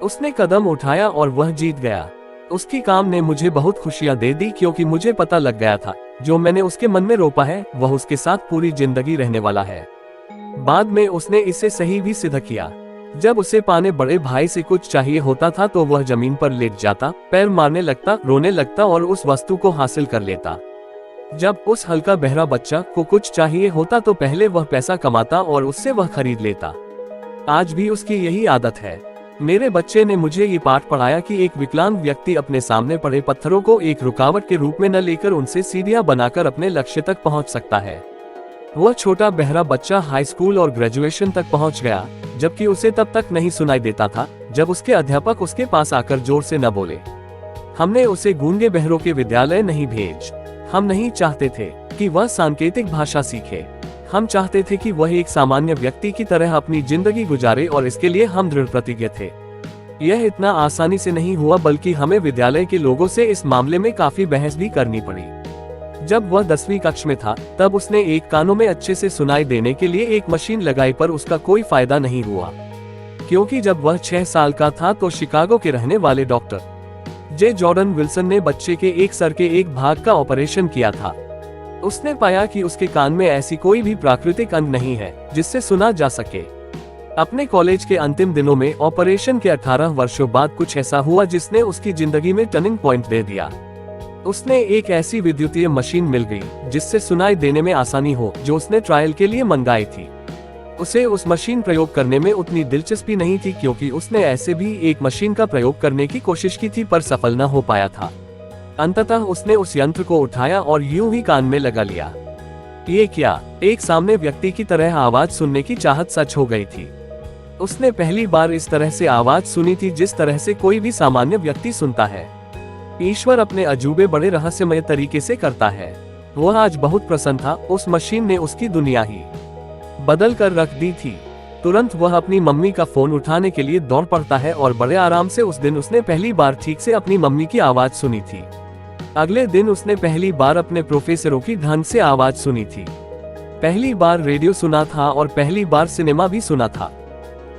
उसने कदम उठाया और वह जीत गया। उसकी काम ने मुझे बहुत खुशियां दे दी, क्योंकि मुझे पता लग गया था जो मैंने उसके मन में रोपा है वह उसके साथ पूरी जिंदगी रहने वाला है। बाद में उसने इसे सही भी सिद्ध किया। जब उसे पाने बड़े भाई से कुछ चाहिए होता था तो वह जमीन पर लेट जाता, पैर मारने लगता, रोने लगता और उस वस्तु को हासिल कर लेता। जब उस हल्का बहरा बच्चा को कुछ चाहिए होता तो पहले वह पैसा कमाता और उससे वह खरीद लेता। आज भी उसकी यही आदत है। मेरे बच्चे ने मुझे ये पाठ पढ़ाया कि एक विकलांग व्यक्ति अपने सामने पड़े पत्थरों को एक रुकावट के रूप में न लेकर उनसे सीढ़ियां बनाकर अपने लक्ष्य तक पहुंच सकता है। वह छोटा बहरा बच्चा हाई स्कूल और ग्रेजुएशन तक पहुंच गया, जबकि उसे तब तक नहीं सुनाई देता था जब उसके अध्यापक उसके पास आकर जोर से न बोले। हमने उसे गूंगे बहरों के विद्यालय नहीं भेज। हम नहीं चाहते थे कि वह सांकेतिक भाषा सीखे। हम चाहते थे कि वह एक सामान्य व्यक्ति की तरह अपनी जिंदगी गुजारे और इसके लिए हम दृढ़ प्रतिज्ञ थे। यह इतना आसानी से नहीं हुआ, बल्कि हमें विद्यालय के लोगों से इस मामले में काफी बहस भी करनी पड़ी। जब वह 10वीं कक्षा में था तब उसने एक कानों में अच्छे से सुनाई देने के लिए एक मशीन लगाई, पर उसका कोई फायदा नहीं हुआ, क्योंकि जब वह 6 साल का था तो शिकागो के रहने वाले डॉक्टर जे जॉर्डन विल्सन ने बच्चे के एक सर के एक भाग का ऑपरेशन किया था। उसने पाया कि उसके कान में ऐसी कोई भी प्राकृतिक अंग नहीं है जिससे सुना जा सके। अपने कॉलेज के अंतिम दिनों में ऑपरेशन के 18 वर्षों बाद कुछ ऐसा हुआ जिसने उसकी जिंदगी में टर्निंग पॉइंट दे दिया। उसने एक ऐसी विद्युतीय मशीन मिल गई जिससे सुनाई देने में आसानी हो, जो उसने ट्रायल के लिए मंगाई थी। उसे उस मशीन प्रयोग करने में उतनी दिलचस्पी नहीं थी, क्योंकि उसने ऐसे भी एक मशीन का प्रयोग करने की कोशिश की थी पर सफल न हो पाया था। अंततः उसने उस यंत्र को उठाया और यूं ही कान में लगा लिया। ये क्या, एक सामने व्यक्ति की तरह आवाज सुनने की चाहत सच हो गई थी। उसने पहली बार इस तरह से आवाज सुनी थी जिस तरह से कोई भी सामान्य व्यक्ति सुनता है। ईश्वर अपने अजूबे बड़े रहस्यमय तरीके से करता है। वह आज बहुत प्रसन्न था। उस मशीन ने उसकी दुनिया ही बदल कर रख दी थी। तुरंत वह अपनी मम्मी का फोन उठाने के लिए दौड़ पड़ता है और बड़े आराम से उस दिन उसने पहली बार ठीक से अपनी मम्मी की आवाज सुनी थी। अगले दिन उसने पहली बार अपने प्रोफेसरों की ढंग से आवाज सुनी थी। पहली बार रेडियो सुना था और पहली बार सिनेमा भी सुना था।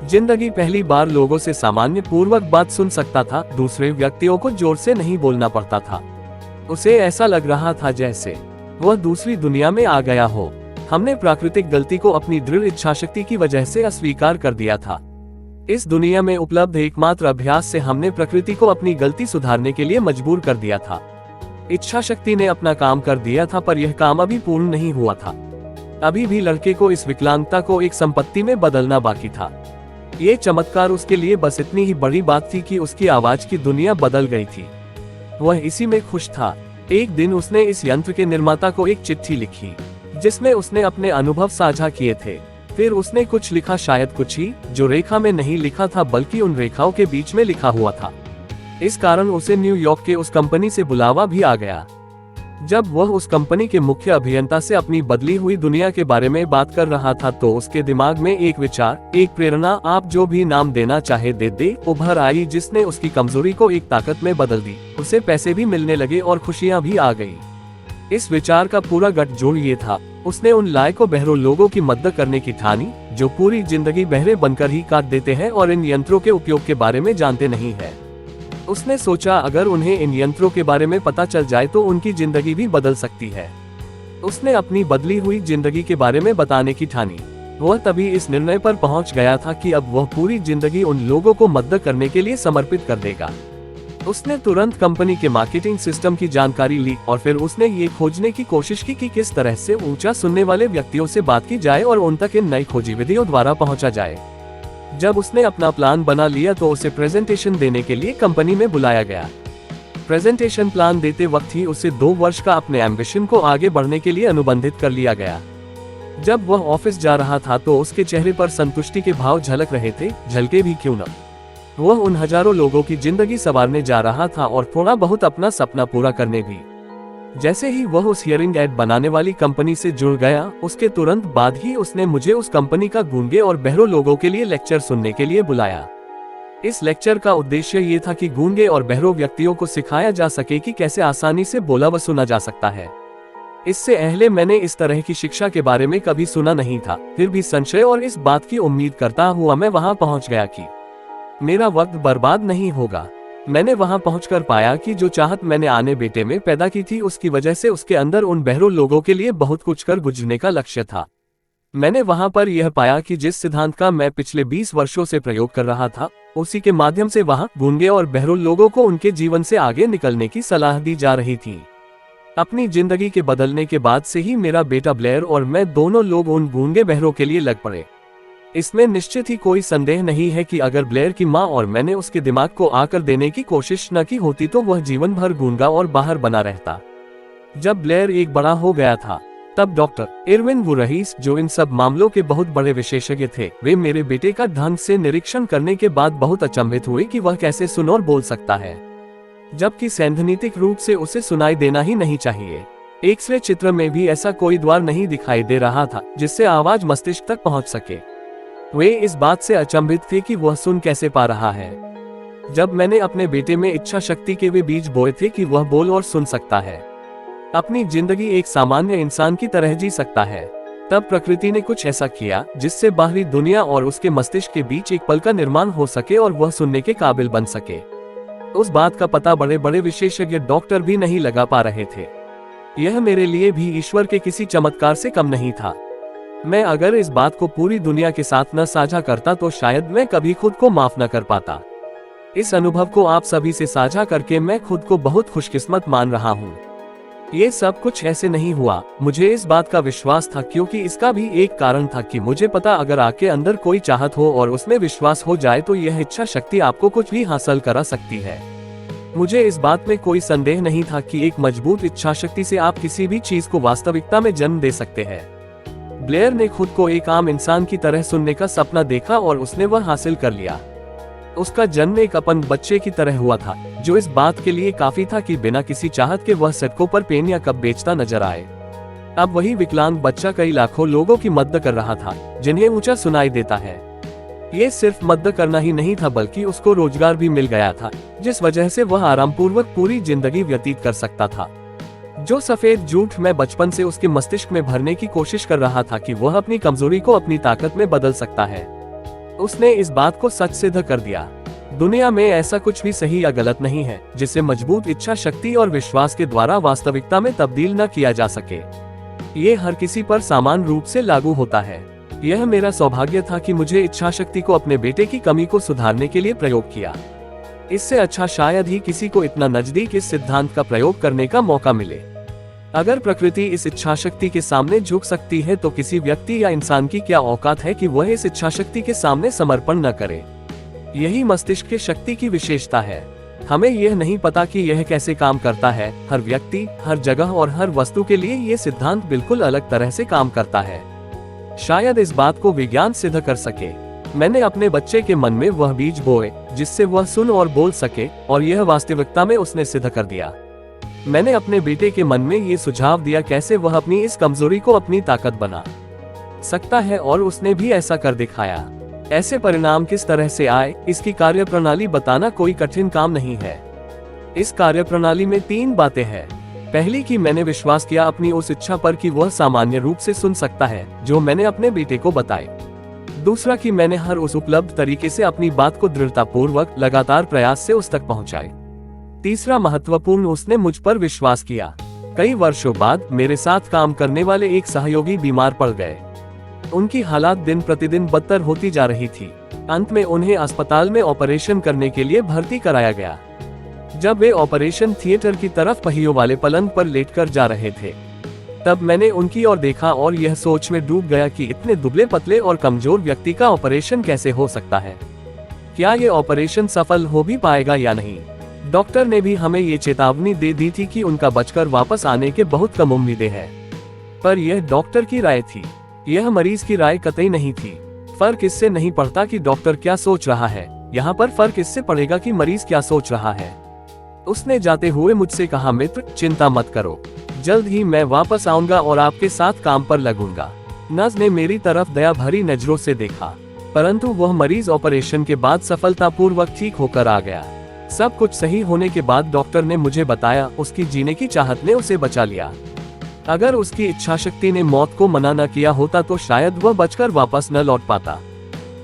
जिंदगी पहली बार लोगों से सामान्य पूर्वक बात सुन सकता था। दूसरे व्यक्तियों को जोर से नहीं बोलना पड़ता था। उसे ऐसा लग रहा था जैसे वह दूसरी दुनिया में आ गया हो। हमने प्राकृतिक गलती को अपनी दृढ़ इच्छाशक्ति की वजह से अस्वीकार कर दिया था। इस दुनिया में उपलब्ध एकमात्र अभ्यास से हमने प्रकृति को अपनी गलती सुधारने के लिए मजबूर कर दिया था। इच्छा शक्ति ने अपना काम कर दिया था, पर यह काम अभी पूर्ण नहीं हुआ था। अभी भी लड़के को इस विकलांगता को एक संपत्ति में बदलना बाकी था। ये चमत्कार उसके लिए बस इतनी ही बड़ी बात थी कि उसकी आवाज की दुनिया बदल गई थी। वह इसी में खुश था। एक दिन उसने इस यंत्र के निर्माता को एक चिट्ठी लिखी जिसमें उसने अपने अनुभव साझा किए थे। फिर उसने कुछ लिखा, शायद कुछ ही जो रेखा में नहीं लिखा था बल्कि उन रेखाओं के बीच में लिखा हुआ था। इस कारण उसे न्यूयॉर्क के उस कंपनी से बुलावा भी आ गया। जब वह उस कंपनी के मुख्य अभियंता से अपनी बदली हुई दुनिया के बारे में बात कर रहा था तो उसके दिमाग में एक विचार, एक प्रेरणा, आप जो भी नाम देना चाहे दे दे, उभर आई, जिसने उसकी कमजोरी को एक ताकत में बदल दी। उसे पैसे भी मिलने लगे और खुशियां भी आ गई। इस विचार का पूरा गठजोड़ ये था, उसने उन लायकों बहरों लोगों की मदद करने की ठानी जो पूरी जिंदगी बहरे बनकर ही काट देते हैं और इन यंत्रों के उपयोग के बारे में जानते नहीं है। उसने सोचा अगर उन्हें इन यंत्रों के बारे में पता चल जाए तो उनकी जिंदगी भी बदल सकती है। उसने अपनी बदली हुई जिंदगी के बारे में बताने की ठानी। वह तभी इस निर्णय पर पहुंच गया था कि अब वह पूरी जिंदगी उन लोगों को मदद करने के लिए समर्पित कर देगा। उसने तुरंत कंपनी के मार्केटिंग सिस्टम की जानकारी ली और फिर उसने ये खोजने की कोशिश की कि किस तरह से ऊंचा सुनने वाले व्यक्तियों से बात की जाए और उन तक इन नई खोजी विधियों द्वारा पहुंचा जाए। जब उसने अपना प्लान बना लिया तो उसे प्रेजेंटेशन देने के लिए कंपनी में बुलाया गया। प्रेजेंटेशन प्लान देते वक्त ही उसे 2 वर्ष का अपने एम्बिशन को आगे बढ़ने के लिए अनुबंधित कर लिया गया। जब वह ऑफिस जा रहा था तो उसके चेहरे पर संतुष्टि के भाव झलक रहे थे, झलके भी क्यों न। वह उन हजारों लोगों की जिंदगी संवारने जा रहा था और थोड़ा बहुत अपना सपना पूरा करने भी। जैसे ही वह उस हियरिंग एड बनाने वाली कंपनी से जुड़ गया, उसके तुरंत बाद ही उसने मुझे उस कंपनी का गूंगे और बहरों लोगों के लिए लेक्चर सुनने के लिए बुलाया। इस लेक्चर का उद्देश्य ये था कि गूंगे और बहरों व्यक्तियों को सिखाया जा सके कि कैसे आसानी से बोला व सुना जा सकता है। इससे पहले मैंने इस तरह की शिक्षा के बारे में कभी सुना नहीं था, फिर भी संशय और इस बात की उम्मीद करता हुआ मैं वहां पहुंच गया कि मेरा वक्त बर्बाद नहीं होगा। मैंने वहां पहुंचकर पाया कि जो चाहत मैंने आने बेटे में पैदा की थी उसकी वजह से उसके अंदर उन बहरों लोगों के लिए बहुत कुछ कर गुजरने का लक्ष्य था। मैंने वहां पर यह पाया कि जिस सिद्धांत का मैं पिछले 20 वर्षों से प्रयोग कर रहा था, उसी के माध्यम से वहां गूंगे और बहरों लोगों को उनके जीवन से आगे निकलने की सलाह दी जा रही थी। अपनी जिंदगी के बदलने के बाद से ही मेरा बेटा ब्लेयर और मैं दोनों लोग उन गूंगे बहरों के लिए लग पड़े। इसमें निश्चित ही कोई संदेह नहीं है कि अगर ब्लेयर की माँ और मैंने उसके दिमाग को आकर देने की कोशिश न की होती तो वह जीवन भर गूंगा और बाहर बना रहता। जब ब्लेयर एक बड़ा हो गया था तब डॉक्टर एरविन वुरहीस, जो इन सब मामलों के बहुत बड़े विशेषज्ञ थे, वे मेरे बेटे का ढंग से निरीक्षण करने के बाद बहुत अचंभित हुए कि वह कैसे सुन और बोल सकता है, जबकि सैद्धांतिक रूप से उसे सुनाई देना ही नहीं चाहिए। एक्सरे चित्र में भी ऐसा कोई द्वार नहीं दिखाई दे रहा था जिससे आवाज मस्तिष्क तक पहुंच सके। वे इस बात से अचंभित थे कि वह सुन कैसे पा रहा है। जब मैंने अपने बेटे में इच्छा शक्ति के वे बीज बोए थे कि वह बोल और सुन सकता है, अपनी जिंदगी एक सामान्य इंसान की तरह जी सकता है, तब प्रकृति ने कुछ ऐसा किया जिससे बाहरी दुनिया और उसके मस्तिष्क के बीच एक पल का निर्माण हो सके और वह सुनने के काबिल बन सके। उस बात का पता बड़े बड़े विशेषज्ञ डॉक्टर भी नहीं लगा पा रहे थे। यह मेरे लिए भी ईश्वर के किसी चमत्कार से कम नहीं था। मैं अगर इस बात को पूरी दुनिया के साथ न साझा करता तो शायद मैं कभी खुद को माफ न कर पाता। इस अनुभव को आप सभी से साझा करके मैं खुद को बहुत खुशकिस्मत मान रहा हूँ। ये सब कुछ ऐसे नहीं हुआ, मुझे इस बात का विश्वास था, क्योंकि इसका भी एक कारण था कि मुझे पता अगर आपके अंदर कोई चाहत हो और उसमें विश्वास हो जाए तो यह इच्छा शक्ति आपको कुछ भी हासिल करा सकती है। मुझे इस बात में कोई संदेह नहीं था कि एक मजबूत इच्छा शक्ति से आप किसी भी चीज को वास्तविकता में जन्म दे सकते हैं। ब्लेयर ने खुद को एक आम इंसान की तरह सुनने का सपना देखा और उसने वह हासिल कर लिया। उसका जन्म एक अपंग बच्चे की तरह हुआ था, जो इस बात के लिए काफी था कि बिना किसी चाहत के वह सड़कों पर पेन या कप बेचता नजर आए। अब वही विकलांग बच्चा कई लाखों लोगों की मदद कर रहा था जिन्हें ऊंचा सुनाई देता है। ये सिर्फ मदद करना ही नहीं था बल्कि उसको रोजगार भी मिल गया था, जिस वजह से वह आराम पूर्वक पूरी जिंदगी व्यतीत कर सकता था। जो सफेद झूठ मैं बचपन से उसके मस्तिष्क में भरने की कोशिश कर रहा था कि वह अपनी कमजोरी को अपनी ताकत में बदल सकता है, उसने इस बात को सच सिद्ध कर दिया। दुनिया में ऐसा कुछ भी सही या गलत नहीं है जिसे मजबूत इच्छा शक्ति और विश्वास के द्वारा वास्तविकता में तब्दील न किया जा सके। ये हर किसी पर समान रूप से लागू होता है। यह मेरा सौभाग्य था कि मुझे इच्छा शक्ति को अपने बेटे की कमी को सुधारने के लिए प्रयोग किया। इससे अच्छा शायद ही किसी को इतना नजदीक इस सिद्धांत का प्रयोग करने का मौका मिले। अगर प्रकृति इस इच्छा शक्ति के सामने झुक सकती है तो किसी व्यक्ति या इंसान की क्या औकात है कि वह इस इच्छा शक्ति के सामने समर्पण न करे। यही मस्तिष्क की शक्ति की विशेषता है। हमें यह नहीं पता कि यह कैसे काम करता है। हर व्यक्ति, हर जगह और हर वस्तु के लिए यह सिद्धांत बिल्कुल अलग तरह से काम करता है। शायद इस बात को विज्ञान सिद्ध कर सके। मैंने अपने बच्चे के मन में वह बीज बोए जिससे वह सुन और बोल सके, और यह वास्तविकता में उसने सिद्ध कर दिया। मैंने अपने बेटे के मन में ये सुझाव दिया कैसे वह अपनी इस कमजोरी को अपनी ताकत बना सकता है, और उसने भी ऐसा कर दिखाया। ऐसे परिणाम किस तरह से आए, इसकी कार्यप्रणाली बताना कोई कठिन काम नहीं है। इस कार्यप्रणाली में 3 बातें हैं। पहली कि मैंने विश्वास किया अपनी उस इच्छा पर कि वह सामान्य रूप से सुन सकता है जो मैंने अपने बेटे को बताई। दूसरा कि मैंने हर उस उपलब्ध तरीके से अपनी बात को दृढ़तापूर्वक लगातार प्रयास से उस तक पहुंचाई। तीसरा महत्वपूर्ण, उसने मुझ पर विश्वास किया। कई वर्षों बाद मेरे साथ काम करने वाले एक सहयोगी बीमार पड़ गए। उनकी हालात दिन प्रतिदिन बदतर होती जा रही थी। अंत में उन्हें अस्पताल में ऑपरेशन करने के लिए भर्ती कराया गया। जब वे ऑपरेशन थिएटर की तरफ पहियों वाले पलंग पर लेटकर जा रहे थे, तब मैंने उनकी ओर देखा और यह सोच में डूब गया कि इतने दुबले पतले और कमजोर व्यक्ति का ऑपरेशन कैसे हो सकता है। क्या ये ऑपरेशन सफल हो भी पाएगा या नहीं। डॉक्टर ने भी हमें ये चेतावनी दे दी थी कि उनका बचकर वापस आने के बहुत कम उम्मीदें हैं। पर यह डॉक्टर की राय थी, यह मरीज की राय कतई नहीं थी। फर्क इससे नहीं पड़ता कि डॉक्टर क्या सोच रहा है, यहाँ पर फर्क इससे पड़ेगा कि मरीज क्या सोच रहा है। उसने जाते हुए मुझसे कहा, मित्र चिंता मत करो, जल्द ही मैं वापस आऊंगा और आपके साथ काम पर लगूंगा। नर्स ने मेरी तरफ दया भरी नजरों से देखा, परंतु वह मरीज ऑपरेशन के बाद सफलतापूर्वक ठीक होकर आ गया। सब कुछ सही होने के बाद डॉक्टर ने मुझे बताया उसकी जीने की चाहत ने उसे बचा लिया। अगर उसकी इच्छा शक्ति ने मौत को मना न किया होता तो शायद वह बचकर वापस न लौट पाता।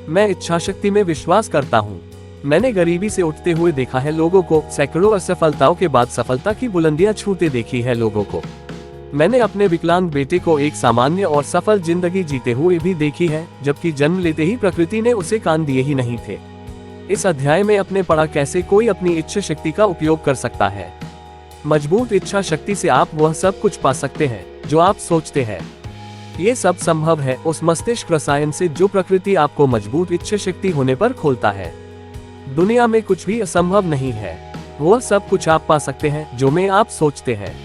मैं इच्छा शक्ति में विश्वास करता हूँ। मैंने गरीबी से उठते हुए देखा है लोगों को, सैकड़ों असफलताओं के बाद सफलता की बुलंदियां छूते देखी है लोगों को। मैंने अपने विकलांग बेटे को एक सामान्य और सफल जिंदगी जीते हुए भी देखी है, जबकि जन्म लेते ही प्रकृति ने उसे कान दिए ही नहीं थे। इस अध्याय में अपने पढ़ा कैसे कोई अपनी इच्छा शक्ति का उपयोग कर सकता है। मजबूत इच्छा शक्ति से आप वह सब कुछ पा सकते हैं जो आप सोचते हैं। ये सब संभव है उस मस्तिष्क रसायन से जो प्रकृति आपको मजबूत इच्छा शक्ति होने पर खोलता है। दुनिया में कुछ भी असंभव नहीं है, वह सब कुछ आप पा सकते हैं जो में आप सोचते हैं।